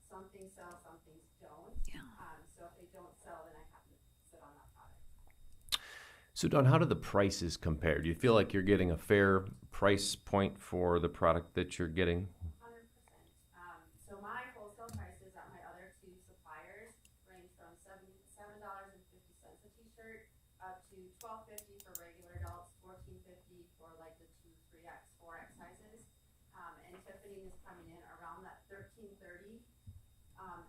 some things sell, some things don't. Yeah. So if they don't sell, then I have to sit on that product. So Dawn, how do the prices compare? Do you feel like you're getting a fair price point for the product that you're getting? 100%. So my wholesale prices at my other 2 suppliers range from $7.50 a T-shirt up to $12.50 for regular adults, $14.50 for the 2, 3X, 4X sizes. And Tiffany is coming in around that $13.30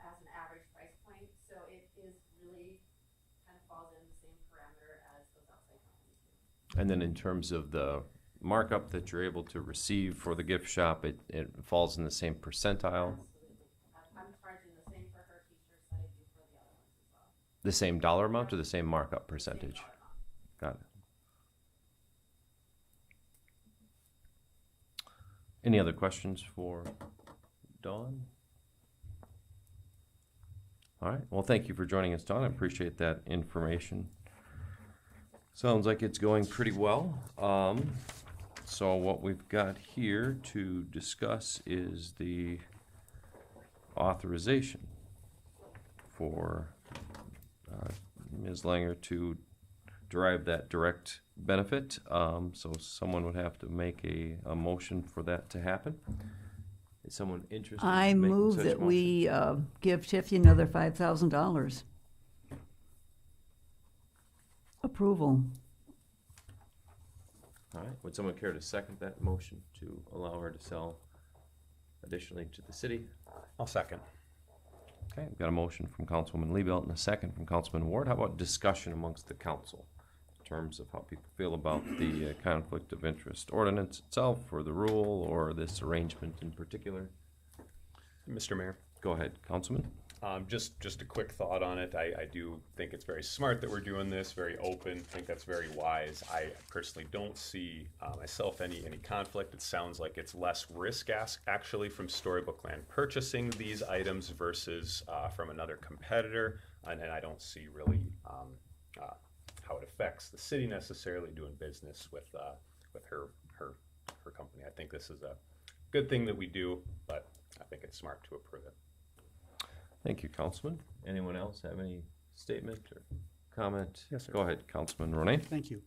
as an average price point. So it is really kind of falls in the same parameter as those outside companies do. And then in terms of the markup that you're able to receive for the gift shop, it falls in the same percentile? Absolutely. I'm charging the same for her T-shirts that I do for the other ones as well. The same dollar amount or the same markup percentage? Got it. Any other questions for Dawn? All right. Well, thank you for joining us, Dawn. I appreciate that information. Sounds like it's going pretty well. So what we've got here to discuss is the authorization for Ms. Langer to derive that direct benefit. So someone would have to make a motion for that to happen. Is someone interested I in making move such that motion? we give Tiffany another $5,000. Approval. All right. Would someone care to second that motion to allow her to sell additionally to the city? I'll second. Okay, we've got a motion from Councilwoman Liebelt and a second from Councilman Ward. How about discussion amongst the council in terms of how people feel about the conflict of interest ordinance itself, or the rule, or this arrangement in particular? Mr. Mayor. Go ahead, Councilman. Just a quick thought on it. I do think it's very smart that we're doing this, very open. I think that's very wise. I personally don't see myself any conflict. It sounds like it's less risk actually from Storybook Land purchasing these items versus from another competitor. And I don't see really how it affects the city necessarily doing business with her company. I think this is a good thing that we do, but I think it's smart to approve it. Thank you, Councilman. Anyone else have any statement or comment? Yes, sir. Go ahead, Councilman Ronay. Thank you.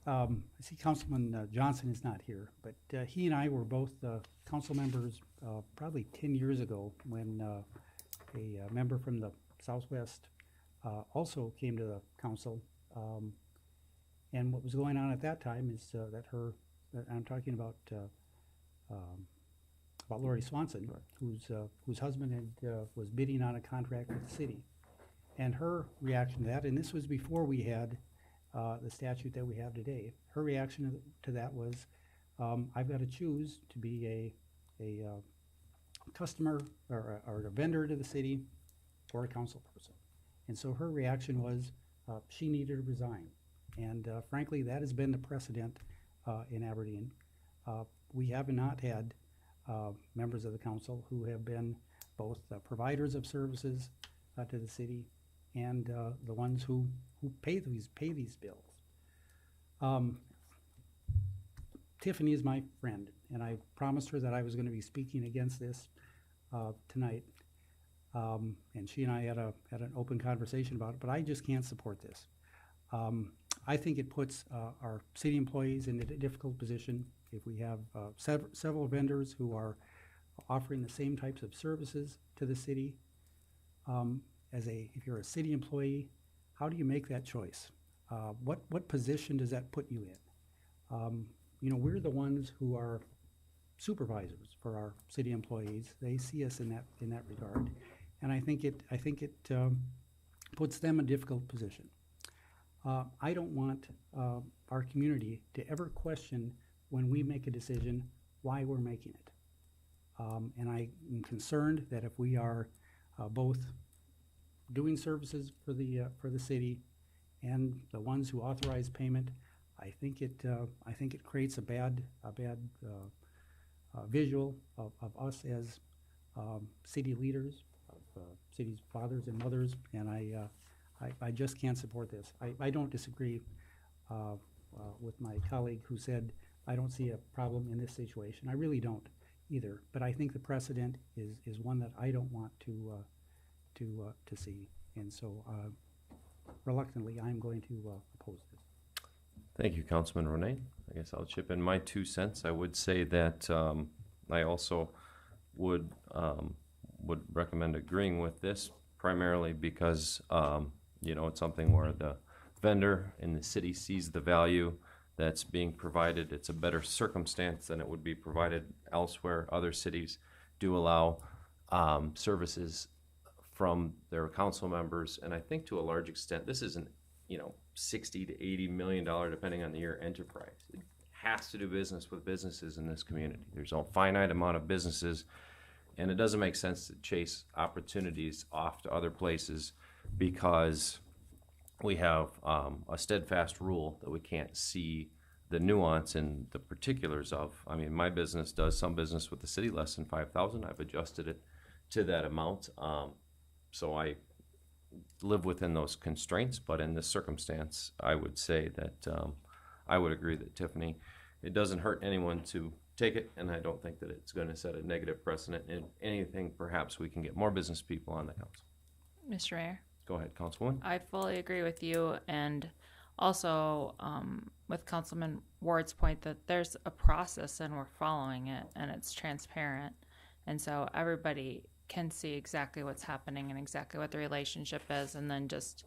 I see Councilman Johnson is not here, but he and I were both council members probably 10 years ago when a member from the Southwest also came to the council. And what was going on at that time is that I'm talking about Lori Swanson, whose husband was bidding on a contract with the city. And her reaction to that, and this was before we had the statute that we have today, her reaction to that was, I've got to choose to be a customer or a vendor to the city or a council person. And so her reaction was she needed to resign. And frankly, that has been the precedent in Aberdeen. We have not had members of the council who have been both providers of services to the city and the ones who pay these bills. Tiffany is my friend, and I promised her that I was going to be speaking against this tonight. And she and I had an open conversation about it, but I just can't support this. I think it puts our city employees in a difficult position if we have several vendors who are offering the same types of services to the city. If you're a city employee, how do you make that choice? What position does that put you in? We're the ones who are supervisors for our city employees. They see us in that regard, and I think it puts them in a difficult position. I don't want our community to ever question when we make a decision why we're making it. And I am concerned that if we are both doing services for the city and the ones who authorize payment, I think it creates a bad visual of us as city leaders, of city's fathers and mothers, and I just can't support this. I don't disagree with my colleague who said I don't see a problem in this situation. I really don't either. But I think the precedent is one that I don't want to see, and so reluctantly I'm going to oppose this. Thank you, Councilman Ronayne. I guess I'll chip in my 2 cents. I would say that I also would recommend agreeing with this, primarily because it's something where the vendor in the city sees the value that's being provided. It's a better circumstance than it would be provided elsewhere. Other cities do allow services from their council members, and I think to a large extent, this isn't $60 to $80 million, depending on the year, enterprise. It has to do business with businesses in this community. There's a finite amount of businesses, and it doesn't make sense to chase opportunities off to other places because we have a steadfast rule that we can't see the nuance and the particulars of. I mean, my business does some business with the city, less than 5,000. I've adjusted it to that amount. So I live within those constraints, but in this circumstance, I would say that I would agree that Tiffany, it doesn't hurt anyone to take it, and I don't think that it's going to set a negative precedent. And anything, perhaps we can get more business people on the council. Mr. Mayor? Go ahead, Councilwoman. I fully agree with you, and also with Councilman Ward's point that there's a process and we're following it, and it's transparent, and so everybody can see exactly what's happening and exactly what the relationship is. And then just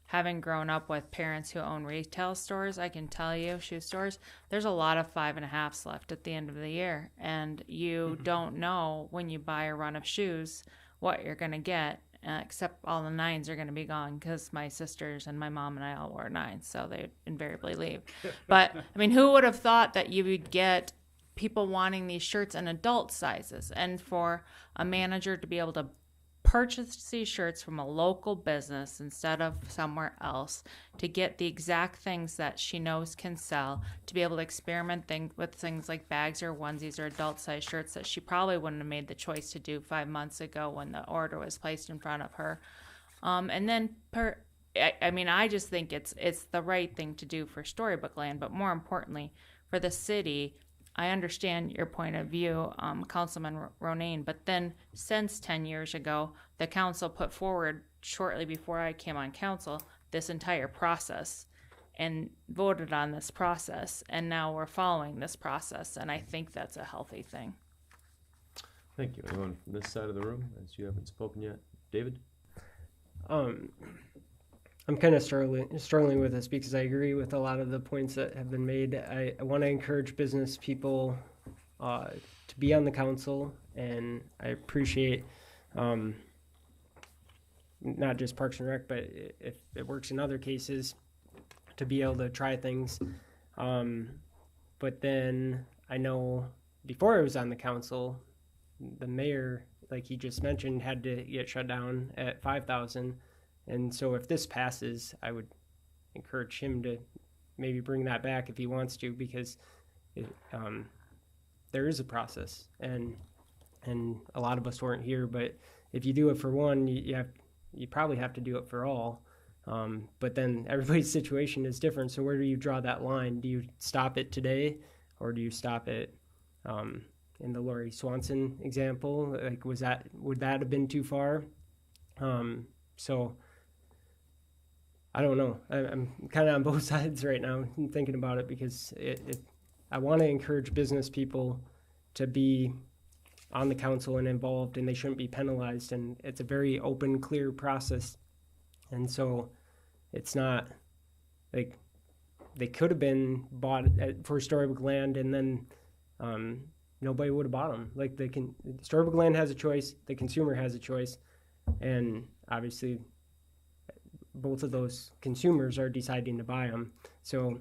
having grown up with parents who own retail stores, I can tell you, shoe stores, there's a lot of 5.5s left at the end of the year, and you don't know when you buy a run of shoes what you're going to get. Except all the 9s are going to be gone because my sisters and my mom and I all wore 9s, so they invariably leave. But, I mean, who would have thought that you would get people wanting these shirts in adult sizes, and for a manager to be able to purchase these shirts from a local business instead of somewhere else to get the exact things that she knows can sell, to be able to experiment with things like bags or onesies or adult size shirts that she probably wouldn't have made the choice to do 5 months ago when the order was placed in front of her. And then I just think it's the right thing to do for Storybook Land, but more importantly for the city. I understand your point of view, Councilman Ronayne, but then since 10 years ago, the council put forward, shortly before I came on council, this entire process. and voted on this process, and now we're following this process, and I think that's a healthy thing. Thank you. Anyone from this side of the room, as you haven't spoken yet? David? I'm kind of struggling with this because I agree with a lot of the points that have been made. I want to encourage business people to be on the council, and I appreciate not just Parks and Rec, but if it works in other cases, to be able to try things. But then I know before I was on the council, the mayor, like he just mentioned, had to get shut down at 5,000. And so if this passes, I would encourage him to maybe bring that back if he wants to, because there is a process, and a lot of us weren't here. But if you do it for one, you probably have to do it for all. But then everybody's situation is different. So where do you draw that line? Do you stop it today, or do you stop it? In the Lori Swanson example, like would that have been too far? So I don't know. I'm kind of on both sides right now thinking about it, because I want to encourage business people to be on the council and involved, and they shouldn't be penalized. And it's a very open, clear process. And so it's not like they could have been bought for Storybook Land, and then nobody would have bought them. Like Storybook Land has a choice, the consumer has a choice, and obviously both of those consumers are deciding to buy them. So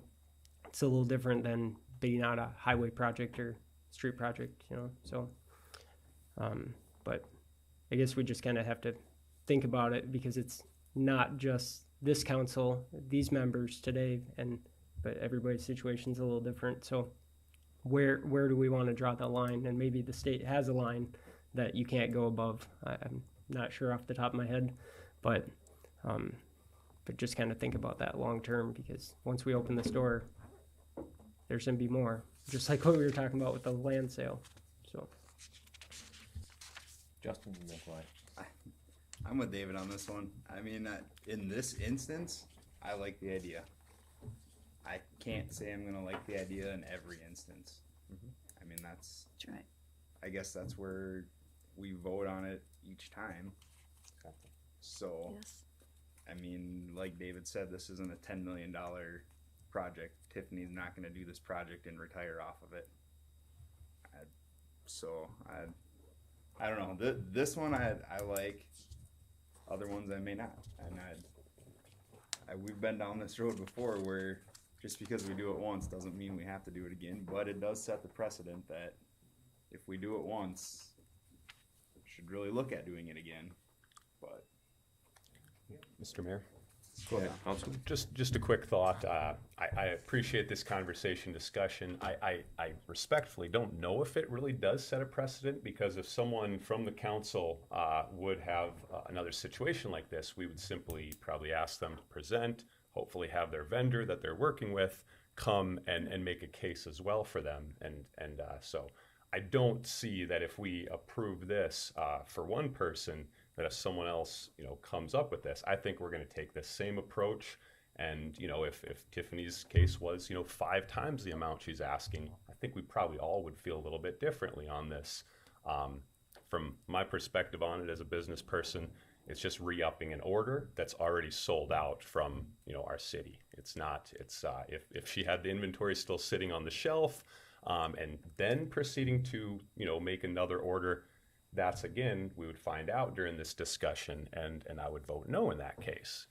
it's a little different than bidding out a highway project or street project, So, but I guess we just kind of have to think about it, because it's not just this council, these members today, but everybody's situation's a little different. So where do we want to draw the line? And maybe the state has a line that you can't go above. I'm not sure off the top of my head, but just kind of think about that long term, because once we open this door, there's going to be more, just like what we were talking about with the land sale. So, Justin, Nikolai. I'm with David on this one. I mean, in this instance, I like the idea. I can't say I'm going to like the idea in every instance. I mean, that's right. I guess that's where we vote on it each time. So, Yes. I mean, like David said, this isn't a $10 million project. Tiffany's not going to do this project and retire off of it. I don't know. This one I like. Other ones I may not. And we've been down this road before, where just because we do it once doesn't mean we have to do it again. But it does set the precedent that if we do it once, we should really look at doing it again. But Mr. Mayor? Go ahead, Councilman. Just a quick thought. I appreciate this conversation discussion. I respectfully don't know if it really does set a precedent, because if someone from the council would have another situation like this, we would simply probably ask them to present, hopefully have their vendor that they're working with come and make a case as well for them. And so I don't see that if we approve this for one person, that if someone else, comes up with this, I think we're going to take this same approach. And, if Tiffany's case was, 5 times the amount she's asking, I think we probably all would feel a little bit differently on this. From my perspective on it as a business person, it's just re-upping an order that's already sold out from, our city. It's if she had the inventory still sitting on the shelf, and then proceeding to, make another order, that's, again, we would find out during this discussion, and I would vote no in that case.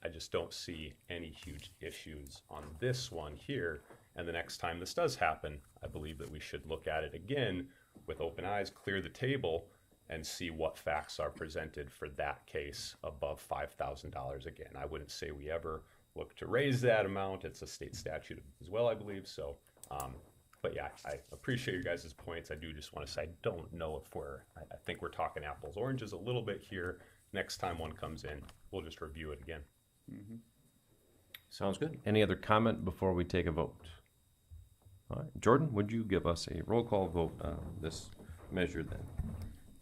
I just don't see any huge issues on this one here, and the next time this does happen, I believe that we should look at it again with open eyes, clear the table, and see what facts are presented for that case above $5,000 again. I wouldn't say we ever look to raise that amount. It's a state statute as well, I believe, so... But yeah, I appreciate your guys' points. I do just want to say I don't know if I think we're talking apples, oranges a little bit here. Next time one comes in, we'll just review it again. Sounds good. Any other comment before we take a vote? All right. Jordan, would you give us a roll call vote on this measure then?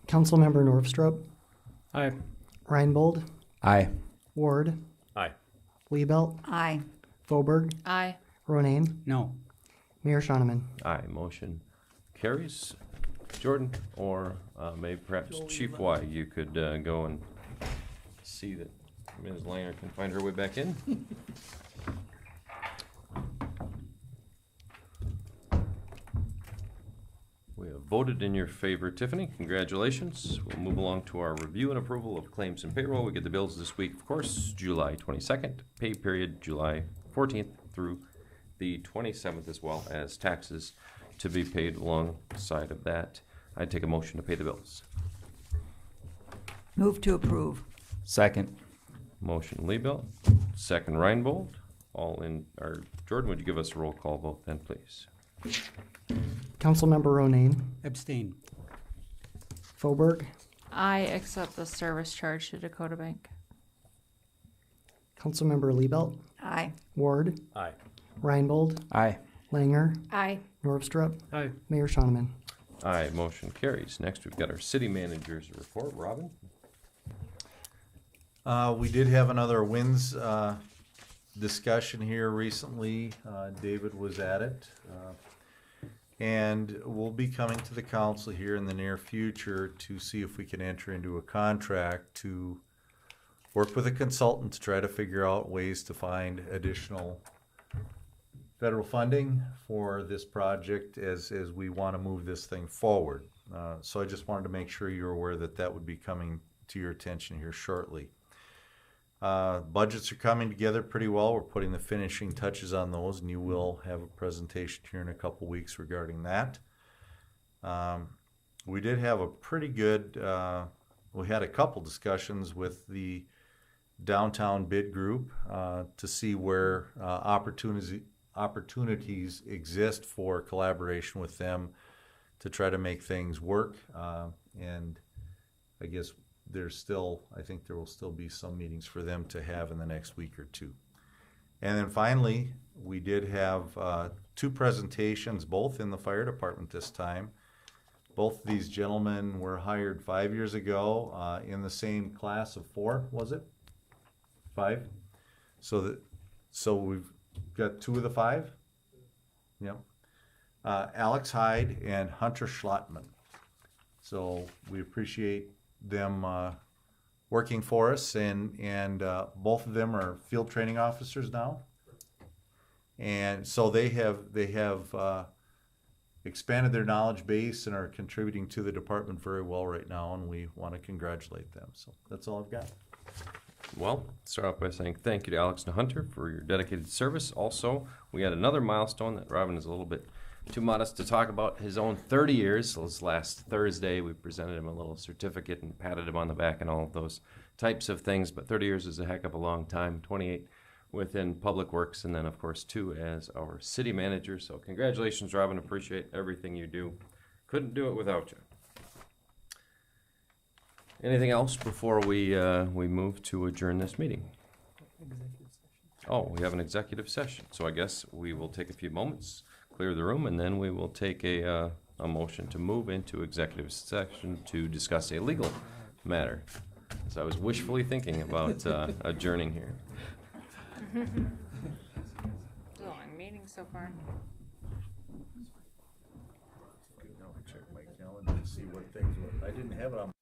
Councilmember Norvstrup, Aye. Reinbold, Aye. Ward, Aye. Liebelt, Aye. Fauberg, Aye. Ronayne, No. Mayor Shonneman. Aye, motion carries. Jordan, or maybe perhaps Chief Y, you could go and see that Ms. Langer can find her way back in. We have voted in your favor, Tiffany. Congratulations. We'll move along to our review and approval of claims and payroll. We get the bills this week, of course, July 22nd, pay period July 14th through the 27th, as well as taxes to be paid alongside of that. I'd take a motion to pay the bills. Move to approve. Second. Motion Liebelt, second Reinbold. All in, or Jordan, would you give us a roll call vote then, please? Councilmember Ronayne, Abstain. Fauberg, I accept the service charge to Dakota Bank. Councilmember Liebelt, Aye. Ward, Aye. Reinbold, Aye. Langer, Aye. Norvstrup, Aye. Mayor Shonneman. Aye, motion carries. Next, we've got our city manager's report. Robin? We did have another WINS discussion here recently. David was at it. And we'll be coming to the council here in the near future to see if we can enter into a contract to work with a consultant to try to figure out ways to find additional federal funding for this project as we want to move this thing forward. So I just wanted to make sure you're aware that that would be coming to your attention here shortly. Budgets are coming together pretty well. We're putting the finishing touches on those, and you will have a presentation here in a couple weeks regarding that. We did have a pretty good, we had a couple discussions with the downtown bid group to see where opportunities exist for collaboration with them to try to make things work. And I guess I think there will still be some meetings for them to have in the next week or two. And then finally, we did have two presentations, both in the fire department this time. Both of these gentlemen were hired 5 years ago in the same class of 4, was it? 5? So we've got 2 of the 5? Yep. Alex Hyde and Hunter Schlottman. So we appreciate them working for us, and both of them are field training officers now, and so they have expanded their knowledge base and are contributing to the department very well right now, and we want to congratulate them. So that's all I've got. Well, start off by saying thank you to Alex and Hunter for your dedicated service. Also, we had another milestone that Robin is a little bit too modest to talk about, his own 30 years. So this last Thursday, we presented him a little certificate and patted him on the back and all of those types of things. But 30 years is a heck of a long time, 28 within Public Works, and then, of course, 2 as our city manager. So congratulations, Robin. Appreciate everything you do. Couldn't do it without you. Anything else before we move to adjourn this meeting? Oh, we have an executive session. So I guess we will take a few moments, clear the room, and then we will take a motion to move into executive session to discuss a legal matter. So I was wishfully thinking about adjourning here. It's a long meeting so far. Now I check my calendar to see what things I didn't have it on